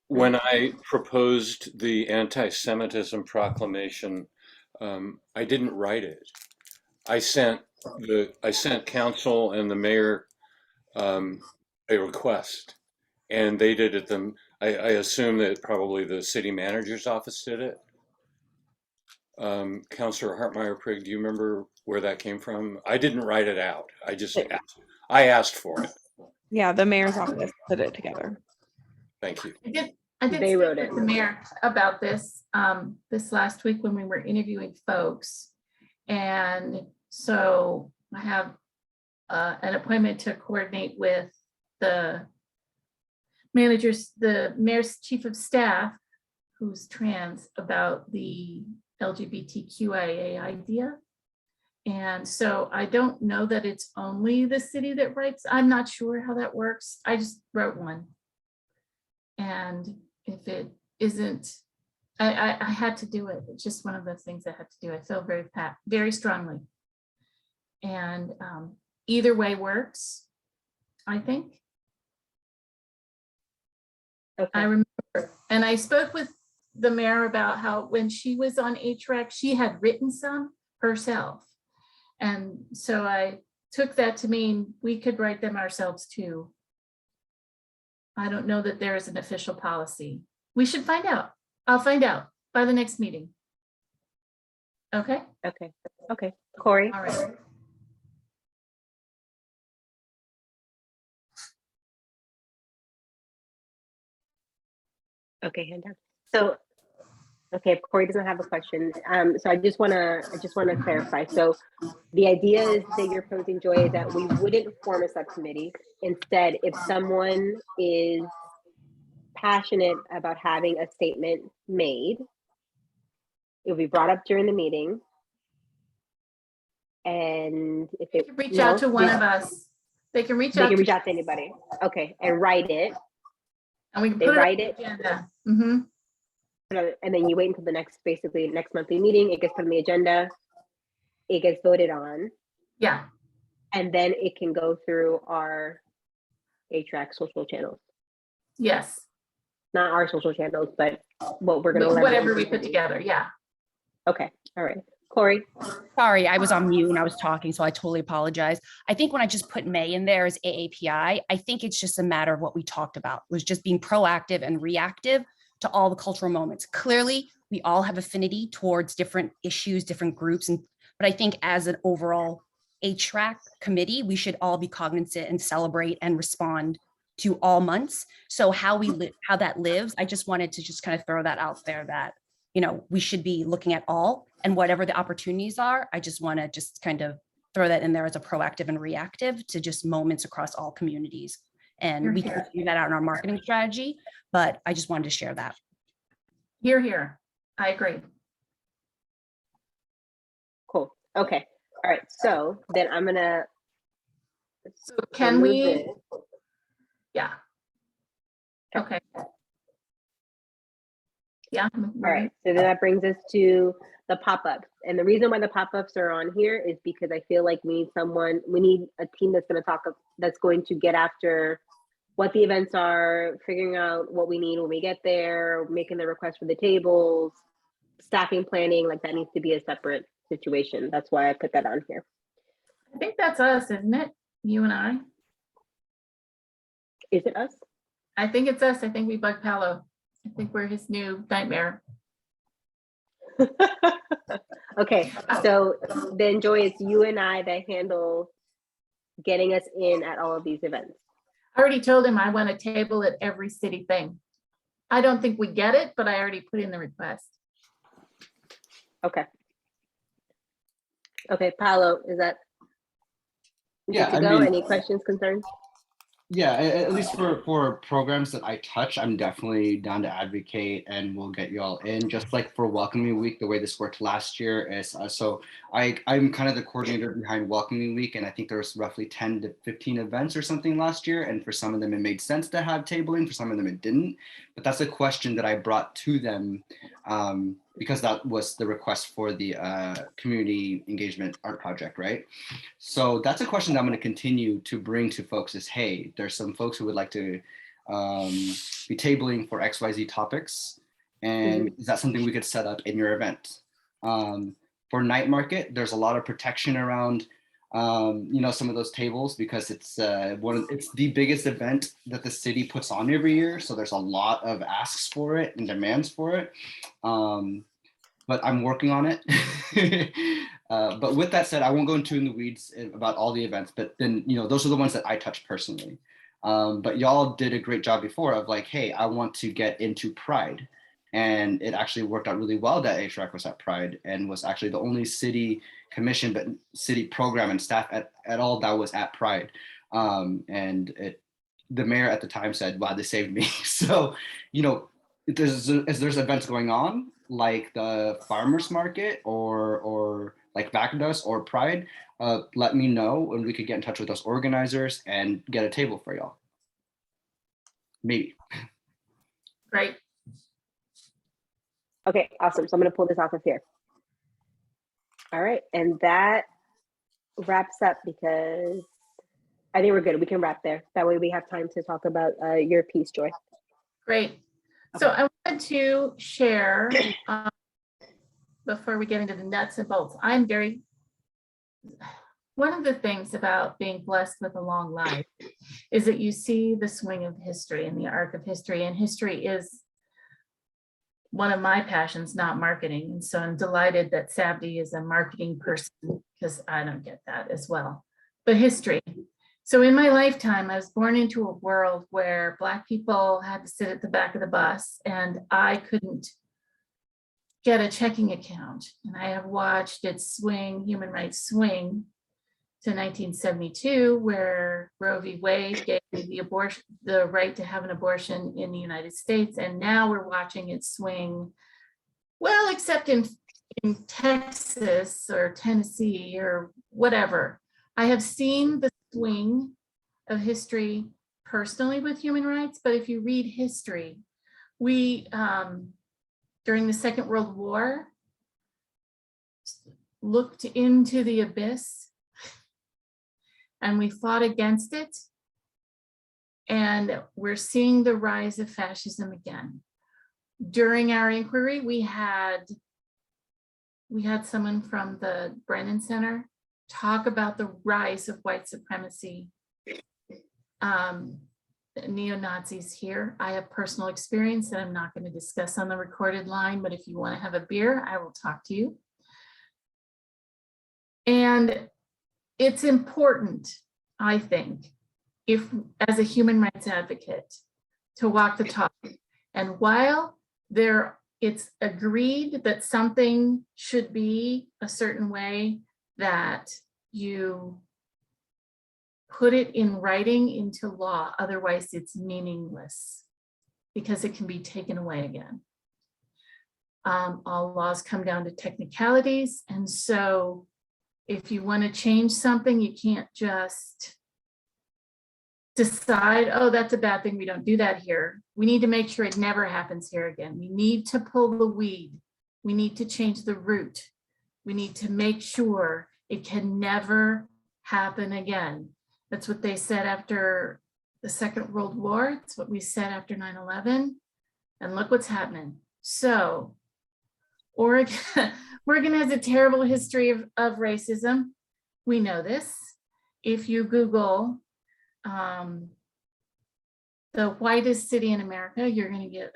when I proposed the anti-Semitism proclamation, I didn't write it. I sent council and the mayor a request, and they did it. I assume that probably the city manager's office did it. Councilor Hartmeier-Prigg, do you remember where that came from? I didn't write it out. I asked for it. Yeah, the mayor's office put it together. Thank you. I did They speak wrote with it. the mayor about this this last week when we were interviewing folks. And so I have an appointment to coordinate with the mayor's chief of staff, who's trans, about the LGBTQIA idea. And so I don't know that it's only the city that writes. I'm not sure how that works. I just wrote one. And if it isn't, I had to do it. It's just one of those things I had to do. I feel very strongly. And either way works, I think. Okay. I remember, and I spoke with the mayor about how when she was on HRAC, she had written some herself. And so I took that to mean we could write them ourselves too. I don't know that there is an official policy. We should find out. I'll find out by the next meeting. Okay? Okay. Corey? All right. Okay, hand down. So, okay, if Corey doesn't have a question, so I just want to clarify. So the idea is that you're posing, Joy, is that we wouldn't form a subcommittee. Instead, if someone is passionate about having a statement made, it will be brought up during the meeting. And if it Reach out to one of us. They can reach out. They can reach out to anybody. Okay, and write it. And we can They put write it it. on the agenda. Mm-hmm. And then you wait until the next monthly meeting. It gets put on the agenda. It gets voted on. Yeah. And then it can go through our HRAC social channels. Yes. Not our social channels, but what we're going to whatever we put together. Yeah. Okay. All right. Corey. Sorry, I was on mute when I was talking, so I totally apologize. I think when I just put May in there as AAPI, I think it's just a matter of what we talked about, was just being proactive and reactive to all the cultural moments. Clearly, we all have affinity towards different issues, different groups, but I think as an overall HRAC committee, we should all be cognizant and celebrate and respond to all months. So how that lives, I just wanted to just kind of throw that out there that, you know, we should be looking at all, and whatever the opportunities are, I just want to just kind of throw that in there as a proactive and reactive to just moments across all communities. And we can figure that out in our marketing strategy, but I just wanted to share that. Hear, hear. I agree. Cool. Okay. All right. So then I'm gonna. So can we? Yeah. Okay. Yeah. All right. So then that brings us to the pop-ups. And the reason why the pop-ups are on here is because I feel like we need a team that's going to get after what the events are, figuring out what we need when we get there, making the request for the tables, staffing planning, like that needs to be a separate situation. That's why I put that on here. I think that's us, isn't it? You and I. Is it us? I think it's us. I think we bug Paolo. I think we're his new nightmare. Okay, so then Joy, it's you and I that handle getting us in at all of these events. I already told him I want a table at every city thing. I don't think we get it, but I already put in the request. Okay. Okay, Paolo, is that Yeah, good to I go? mean, Any questions, concerns? yeah, at least for programs that I touch, I'm definitely down to advocate, and we'll get you all in. Just like for Welcoming Week, the way this worked last year is so I'm kind of the coordinator behind Welcoming Week, and I think there was roughly 10 to 15 events or something last year. And for some of them, it made sense to have tabling. For some of them, it didn't. But that's a question that I brought to them because that was the request for the community engagement art project, right? So that's a question that I'm going to continue to bring to folks is, hey, there's some folks who would like to be tabling for XYZ topics. And is that something we could set up in your event? For night market, there's a lot of protection around some of those tables because it's it's the biggest event that the city puts on every year. So there's a lot of asks for it and demands for it. But I'm working on it. But with that said, I won't go into in the weeds about all the events, but then, those are the ones that I touch personally. But y'all did a great job before of like, hey, I want to get into Pride. And it actually worked out really well that HRAC was at Pride and was actually the only city commission, but city program and staff at all that was at Pride. And the mayor at the time said, wow, this saved me. So, there's events going on like the farmers market or like Vacadus or Pride, let me know and we could get in touch with those organizers and get a table for y'all. Maybe. Great. Okay, awesome. So I'm going to pull this off of here. All right, and that wraps up because I think we're good. We can wrap there. That way we have time to talk about your piece, Joy. Great. So I wanted to share, before we get into the nuts and bolts, one of the things about being blessed with a long life is that you see the swing of history and the arc of history, and history is one of my passions, not marketing. And so I'm delighted that Sabdy is a marketing person because I don't get that as well, but history. So in my lifetime, I was born into a world where Black people had to sit at the back of the bus and I couldn't get a checking account. And I have watched it swing, human rights swing to 1972, where Roe v. Wade gave the right to have an abortion in the United States. And now we're watching it swing, well, except in Texas or Tennessee or whatever. I have seen the swing of history personally with human rights, but if you read history, we, during the Second World War, looked into the abyss and we fought against it. And we're seeing the rise of fascism again. During our inquiry, we had someone from the Brennan Center talk about the rise of white supremacy, neo-Nazis here. I have personal experience that I'm not going to discuss on the recorded line, but if you want to have a beer, I will talk to you. And it's important, I think, as a human rights advocate, to walk the talk. And while it's agreed that something should be a certain way, that you put it in writing into law, otherwise it's meaningless because it can be taken away again. All laws come down to technicalities, and so if you want to change something, you can't just decide, oh, that's a bad thing, we don't do that here. We need to make sure it never happens here again. We need to pull the weed. We need to change the root. We need to make sure it can never happen again. That's what they said after the Second World War. It's what we said after 9/11. And look what's happening. So Oregon has a terrible history of racism. We know this. If you Google the whitest city in America, you're going to get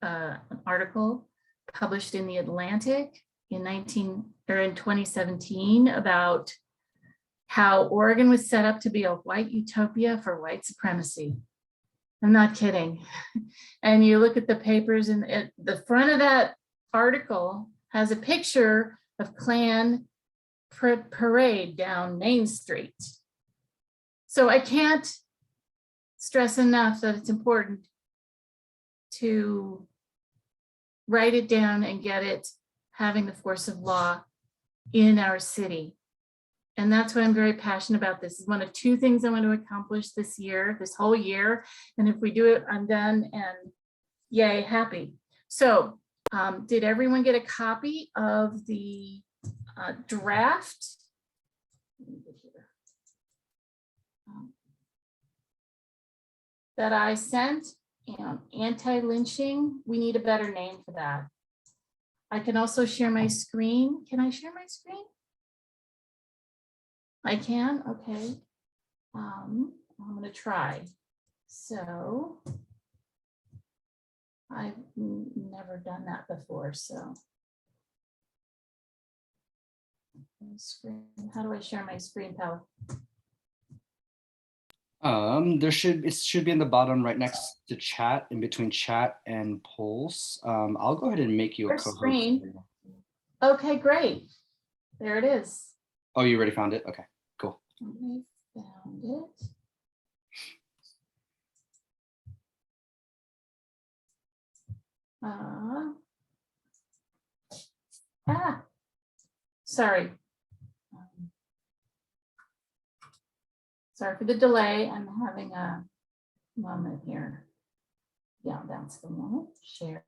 an article published in the Atlantic in 2017 about how Oregon was set up to be a white utopia for white supremacy. I'm not kidding. And you look at the papers, and the front of that article has a picture of Klan parade down Main Street. So I can't stress enough that it's important to write it down and get it having the force of law in our city. And that's why I'm very passionate about this. It's one of two things I want to accomplish this year, this whole year. And if we do it, I'm done and yay, happy. So did everyone get a copy of the draft? That I sent, and anti-lynching, we need a better name for that. I can also share my screen. Can I share my screen? I can, okay. I'm gonna try. So I've never done that before, so. Screen. How do I share my screen, Paolo? It should be in the bottom right next to chat, in between chat and polls. I'll go ahead and make you a co-host. Screen. Okay, great. There it is. Oh, you already found it? Okay, cool. I found it. Sorry. Sorry for the delay. I'm having a moment here. Yeah, that's the moment. Share.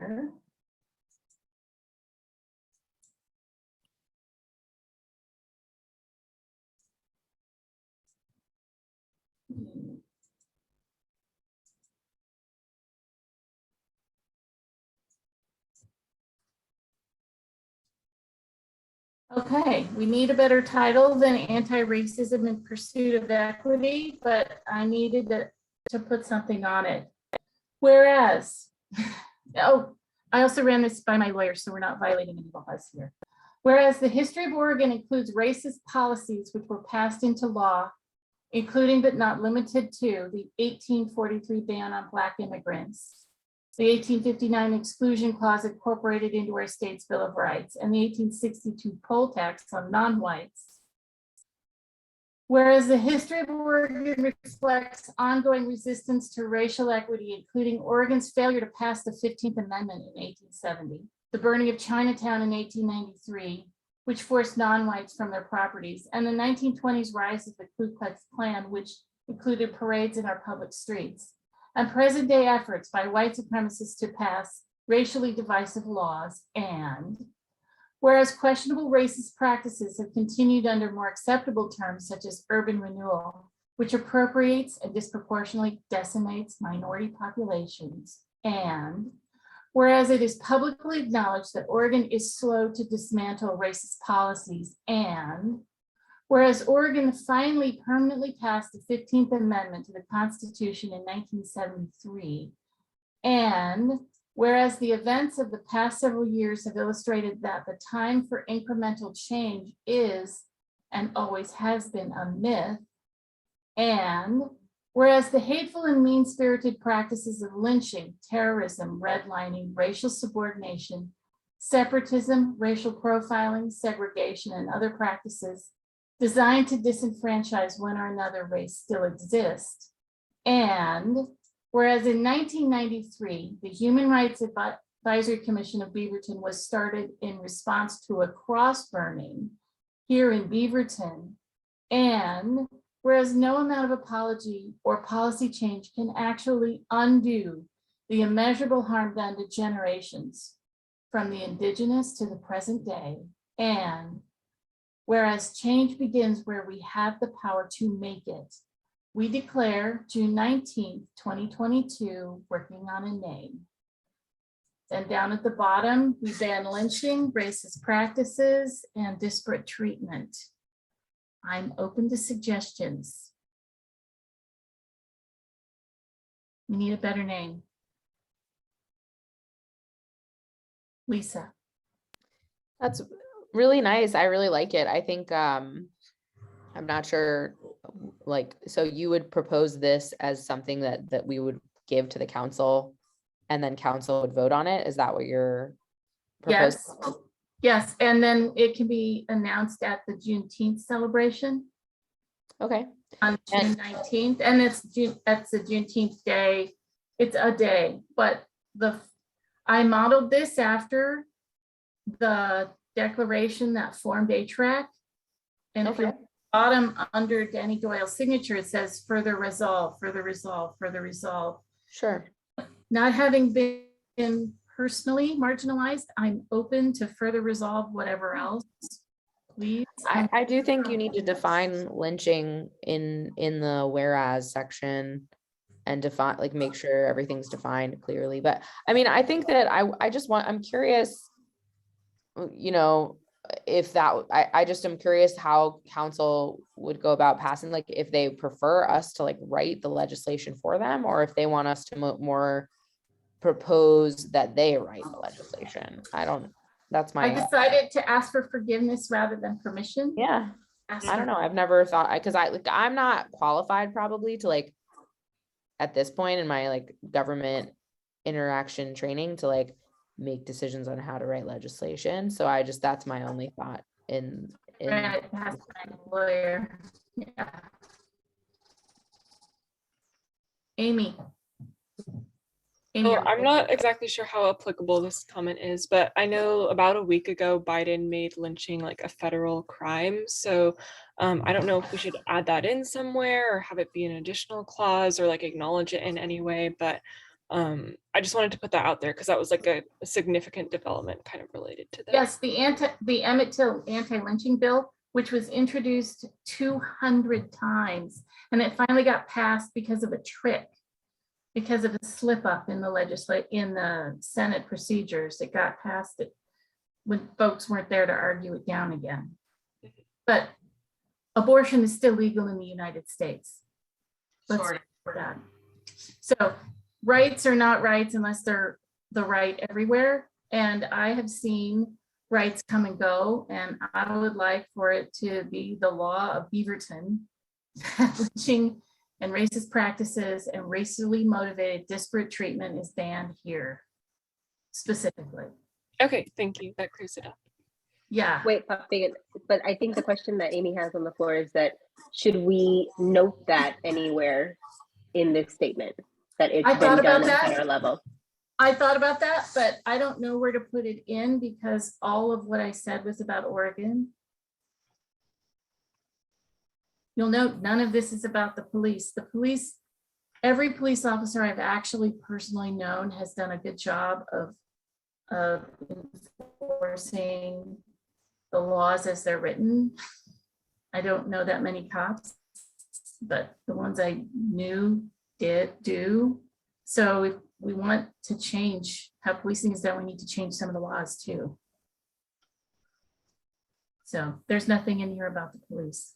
Okay, we need a better title than anti-racism in pursuit of equity, but I needed to put something on it. Whereas, oh, I also ran this by my lawyer, so we're not violating any laws here. Whereas the history of Oregon includes racist policies which were passed into law, including but not limited to the 1843 ban on Black immigrants, the 1859 exclusion clause incorporated into our state's Bill of Rights, and the 1862 poll tax on non-whites. Whereas the history of Oregon reflects ongoing resistance to racial equity, including Oregon's failure to pass the 15th Amendment in 1870, the burning of Chinatown in 1893, which forced non-whites from their properties, and the 1920s rise of the Ku Klux Klan, which included parades in our public streets, and present day efforts by white supremacists to pass racially divisive laws. And whereas questionable racist practices have continued under more acceptable terms such as urban renewal, which appropriates and disproportionately decimates minority populations. And whereas it is publicly acknowledged that Oregon is slow to dismantle racist policies. And whereas Oregon finally permanently passed the 15th Amendment to the Constitution in 1973, and whereas the events of the past several years have illustrated that the time for incremental change is and always has been a myth, and whereas the hateful and mean-spirited practices of lynching, terrorism, redlining, racial subordination, separatism, racial profiling, segregation, and other practices designed to disenfranchise one or another race still exist. And whereas in 1993, the Human Rights Advisory Commission of Beaverton was started in response to a cross burning here in Beaverton. And whereas no amount of apology or policy change can actually undo the immeasurable harm done to generations from the indigenous to the present day. And whereas change begins where we have the power to make it, we declare June 19th, 2022, working on a name. Then down at the bottom, we ban lynching, racist practices, and disparate treatment. I'm open to suggestions. We need a better name. Lisa. That's really nice. I really like it. I think I'm not sure, like, so you would propose this as something that we would give to the council and then council would vote on it? Is that what you're proposing? Yes, yes, and then it can be announced at the Juneteenth celebration Okay. on June 19th, and that's the Juneteenth day. It's a day, but I modeled this after the declaration that formed HRAC. And if you bottom under Danny Doyle's signature, it says further resolve, further resolve, further resolve. Sure. Not having been personally marginalized, I'm open to further resolve whatever else, please. I do think you need to define lynching in the whereas section and define, like, make sure everything's defined clearly. But I mean, I think that I'm curious, you know, if that, I just am curious how council would go about passing, like if they prefer us to like write the legislation for them, or if they want us to more propose that they write the legislation. I decided to ask for forgiveness rather than permission. Yeah. I don't know. I've never thought, because I'm not qualified probably to, like, at this point in my like government interaction training, to like make decisions on how to write legislation. So that's my only thought in Right, that's my lawyer. Yeah. Amy. Oh, I'm not exactly sure how applicable this comment is, but I know about a week ago, Biden made lynching like a federal crime. So I don't know if we should add that in somewhere or have it be an additional clause or like acknowledge it in any way. But I just wanted to put that out there because that was like a significant development kind of related to that. Yes, the Emmett Till Anti-Lynching Bill, which was introduced 200 times, and it finally got passed because of a trick. Because of a slip up in the Senate procedures, it got passed when folks weren't there to argue it down again. But abortion is still legal in the United States. Let's for that. So rights are not rights unless they're the right everywhere. And I have seen rights come and go, and I would like for it to be the law of Beaverton, lynching and racist practices and racially motivated disparate treatment is banned here specifically. Okay, thank you. That clears it up. Yeah. Wait, but I think the question that Amy has on the floor is that should we note that anywhere in this statement that it's been done at a higher level? I thought about that, but I don't know where to put it in because all of what I said was about Oregon. You'll note none of this is about the police. The police, every police officer I've actually personally known has done a good job of enforcing the laws as they're written. I don't know that many cops, but the ones I knew do. So if we want to change how policing is done, we need to change some of the laws too. So there's nothing in here about the police.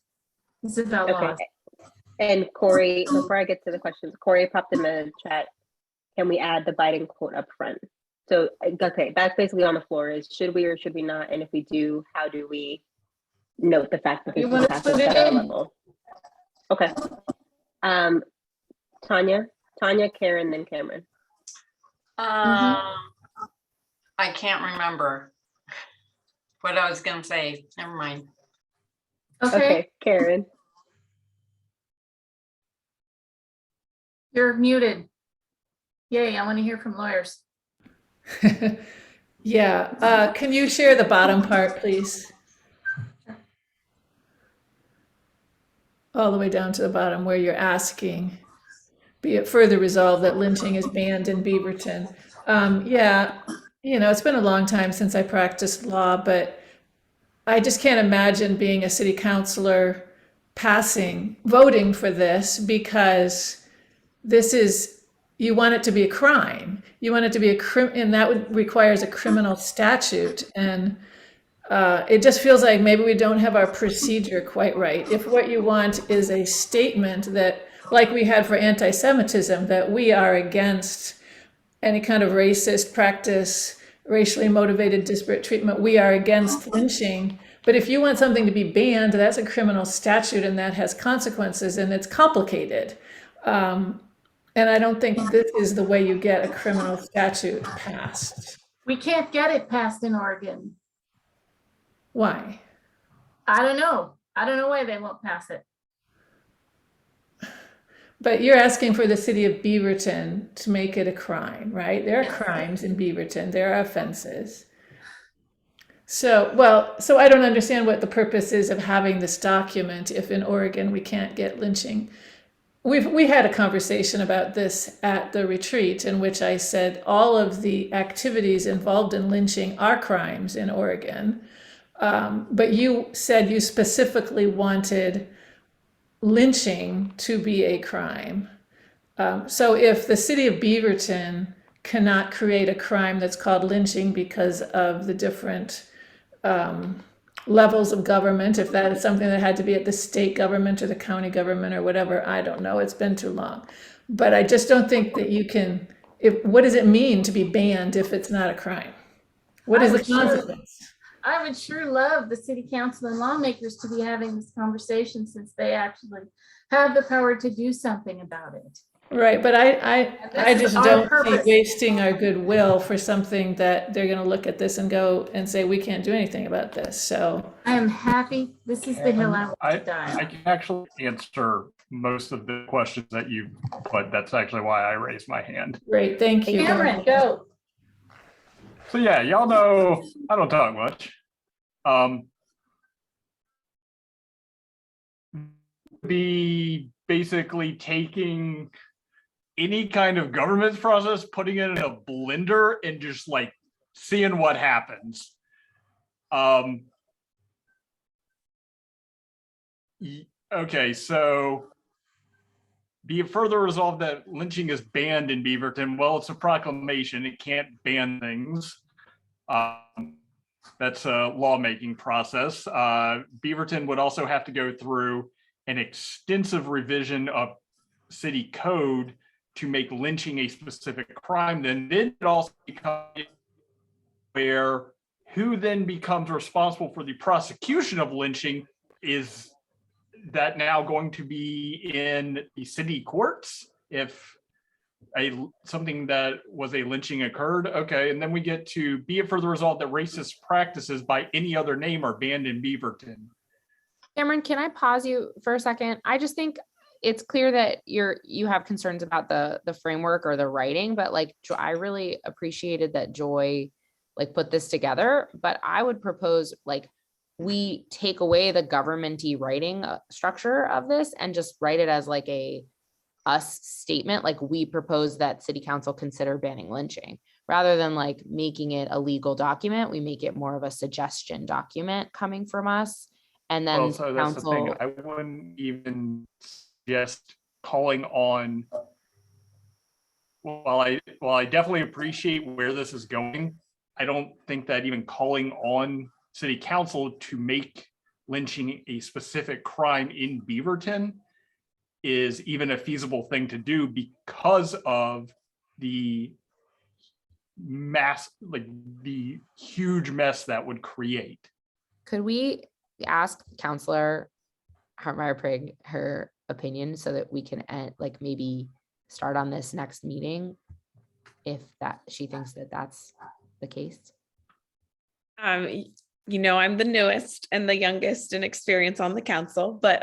This is about laws. And Corey, before I get to the questions, Corey popped in the chat. Can we add the Biden quote up front? So, okay, that's basically on the floor is should we or should we not? And if we do, how do we note the fact that this is passed at federal level? Okay. Tanya, Karen, then Cameron. I can't remember what I was going to say. Never mind. Okay, Karen. You're muted. Yay, I want to hear from lawyers. Yeah, can you share the bottom part, please? All the way down to the bottom where you're asking, be it further resolved that lynching is banned in Beaverton. Yeah, you know, it's been a long time since I practiced law, but I just can't imagine being a city councilor voting for this, because this is, you want it to be a crime. You want it to be and that requires a criminal statute. And it just feels like maybe we don't have our procedure quite right. If what you want is a statement that, like we had for anti-Semitism, that we are against any kind of racist practice, racially motivated disparate treatment, we are against lynching. But if you want something to be banned, that's a criminal statute and that has consequences and it's complicated. And I don't think this is the way you get a criminal statute passed. We can't get it passed in Oregon. Why? I don't know. I don't know why they won't pass it. But you're asking for the city of Beaverton to make it a crime, right? There are Yes. crimes in Beaverton. There are offenses. So I don't understand what the purpose is of having this document if in Oregon we can't get lynching. We had a conversation about this at the retreat in which I said all of the activities involved in lynching are crimes in Oregon. But you said you specifically wanted lynching to be a crime. So if the city of Beaverton cannot create a crime that's called lynching because of the different levels of government, if that is something that had to be at the state government or the county government or whatever, I don't know, it's been too long. But I just don't think that you can, what does it mean to be banned if it's not a crime? What is the consequence? I would sure love the city council and lawmakers to be having this conversation since they actually have the power to do something about it. Right, but I just our don't see purpose. wasting our goodwill for something that they're gonna look at this and go and say, we can't do anything about this, so. I am happy. This is the hill I want I to die on. can actually answer most of the questions that you put. That's actually why I raised my hand. Great, thank you. Cameron, go. So yeah, y'all know I don't talk much. Be basically taking any kind of government process, putting it in a blender and just like seeing what happens. Okay, so be it further resolved that lynching is banned in Beaverton. Well, it's a proclamation. It can't ban things. That's a lawmaking process. Beaverton would also have to go through an extensive revision of city code to make lynching a specific crime. Then it also becomes where who then becomes responsible for the prosecution of lynching. Is that now going to be in the city courts if something that was a lynching occurred? Okay, and then we get to be it further resolved that racist practices by any other name are banned in Beaverton. Cameron, can I pause you for a second? I just think it's clear that you have concerns about the framework or the writing, but like I really appreciated that Joy like put this together. But I would propose like we take away the government-y writing structure of this and just write it as like a us statement. Like we propose that city council consider banning lynching rather than like making it a legal document. We make it more of a suggestion document coming from us. And then So that's council, the thing. I wouldn't even suggest calling on. While I definitely appreciate where this is going, I don't think that even calling on city council to make lynching a specific crime in Beaverton is even a feasible thing to do because of the the huge mess that would create. could we ask Councilor Hartmeier-Prigg her opinion so that we can like maybe start on this next meeting if that she thinks that that's the case? You know, I'm the newest and the youngest in experience on the council, but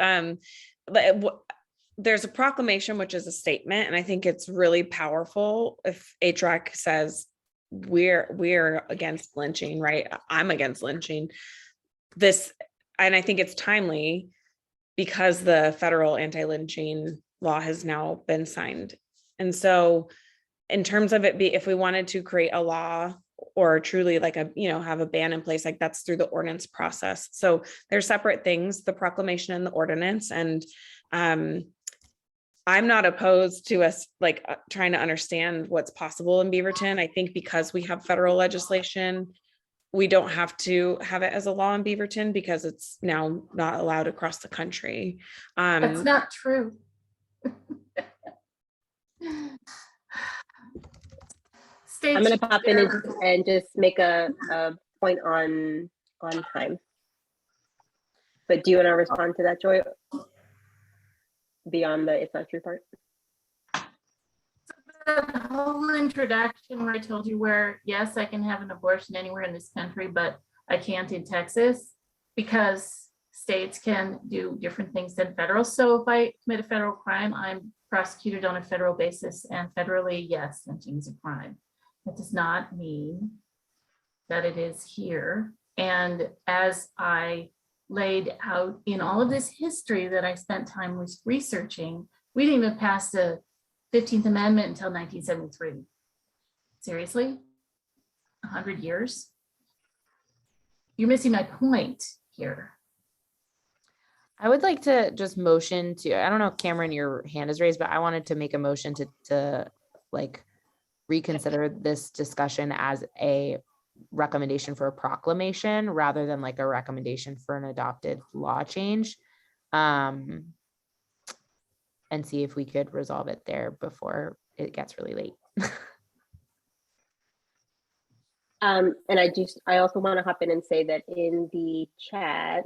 there's a proclamation, which is a statement, and I think it's really powerful if HRAC says we're against lynching, right? I'm against lynching. And I think it's timely because the federal anti-lynching law has now been signed. And so in terms of it if we wanted to create a law or truly like have a ban in place, like that's through the ordinance process. So they're separate things, the proclamation and the ordinance. And I'm not opposed to us trying to understand what's possible in Beaverton. I think because we have federal legislation, we don't have to have it as a law in Beaverton because it's now not allowed across the country. That's not true. I'm going to pop in and just make a point on time. But do you want to respond to that, Joy? Beyond the it's not true part? that whole introduction where I told you where, yes, I can have an abortion anywhere in this country, but I can't in Texas because states can do different things than federal. So if I commit a federal crime, I'm prosecuted on a federal basis, and federally, yes, lynching is a crime. That does not mean that it is here. And as I laid out in all of this history that I spent time with researching, we didn't even pass the 15th Amendment until 1973. Seriously? 100 years? You're missing my point here. I would like to just motion to, I don't know, Cameron, your hand is raised, but I wanted to make a motion to like reconsider this discussion as a recommendation for a proclamation rather than like a recommendation for an adopted law change. And see if we could resolve it there before it gets really late. And I also want to hop in and say that in the chat,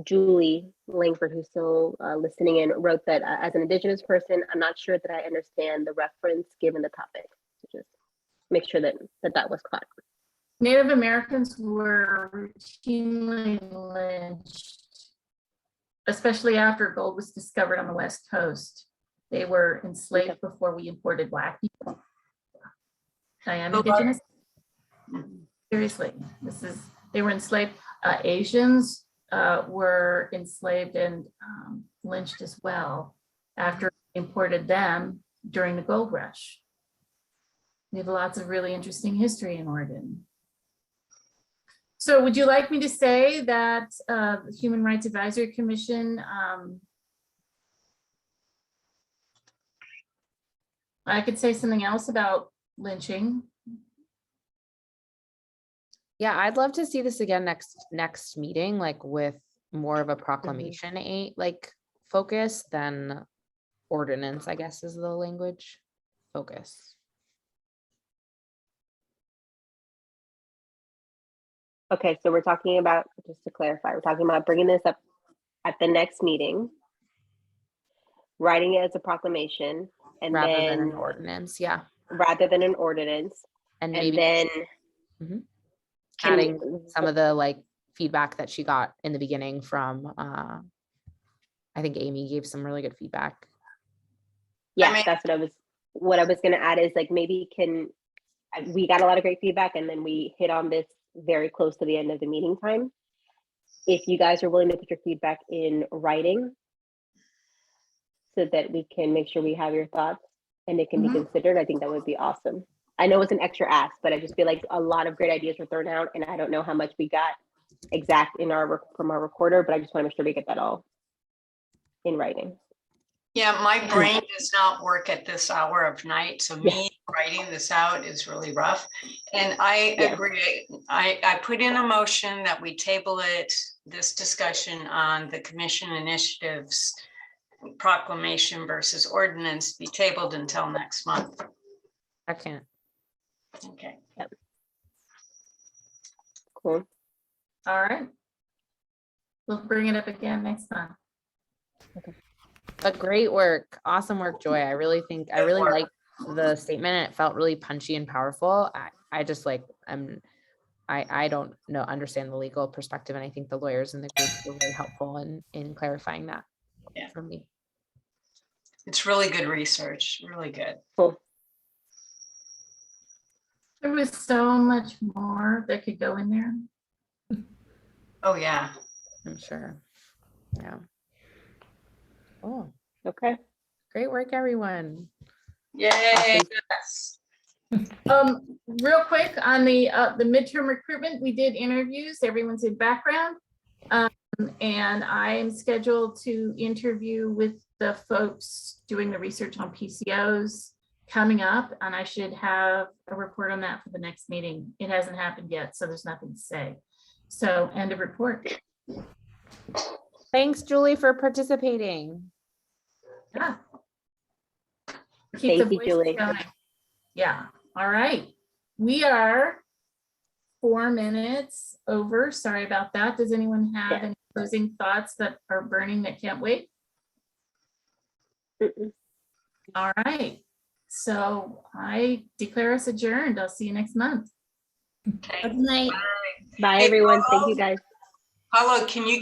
Julie Langford, who's still listening in, wrote that as an Indigenous person, I'm not sure that I understand the reference given the topic. So just make sure that that was caught. Native Americans were routinely lynched, especially after gold was discovered on the West Coast. They were enslaved before we imported Black people. I am Indigenous. Seriously, they were enslaved. Asians were enslaved and lynched as well after we imported them during the gold rush. We have lots of really interesting history in Oregon. So would you like me to say that the Human Rights Advisory Commission, I could say something else about lynching? Yeah, I'd love to see this again next meeting, like with more of a proclamation like focus than ordinance, I guess is the language focus. Okay, so we're talking about, just to clarify, we're talking about bringing this up at the next meeting, writing it as a proclamation, and rather then than an ordinance, yeah. Rather than an ordinance, and maybe then adding some of the like feedback that she got in the beginning from I think Amy gave some really good feedback. Yeah, that's what I was going to add is like maybe we got a lot of great feedback and then we hit on this very close to the end of the meeting time. If you guys are willing to put your feedback in writing so that we can make sure we have your thoughts and it can be considered, I think that would be awesome. I know it's an extra ask, but I just feel like a lot of great ideas were thrown out and I don't know how much we got exact from our recorder, but I just want to make sure we get that all in writing. Yeah, my brain does not work at this hour of night, so me writing this out is really rough. And I agree. I put in a motion that we table this discussion on the commission initiatives proclamation versus ordinance be tabled until next month. I can't. Okay. Yep. Cool. All right. We'll bring it up again next time. Okay. But great work. Awesome work, Joy. I really liked the statement. It felt really punchy and powerful. I just like, I don't know, understand the legal perspective. And I think the lawyers in the group were really helpful in clarifying that for me. It's really good research, really good. Cool. There was so much more that could go in there. Oh yeah. I'm sure. Yeah. Oh, okay. Great work, everyone. Yay. Real quick on the midterm recruitment, we did interviews. Everyone's in background. And I am scheduled to interview with the folks doing the research on PCOs coming up, and I should have a report on that for the next meeting. It hasn't happened yet, so there's nothing to say. So end of report. Thanks, Julie, for participating. Yeah. Thank you, Julie. Going. Yeah. All right. We are 4 minutes over. Sorry about that. Does anyone have any closing thoughts that are burning that can't wait? All right. So I declare us adjourned. I'll see you next month. Okay. Good night. Bye, Hey, everyone. Thank Paolo. you, guys. Paolo, can you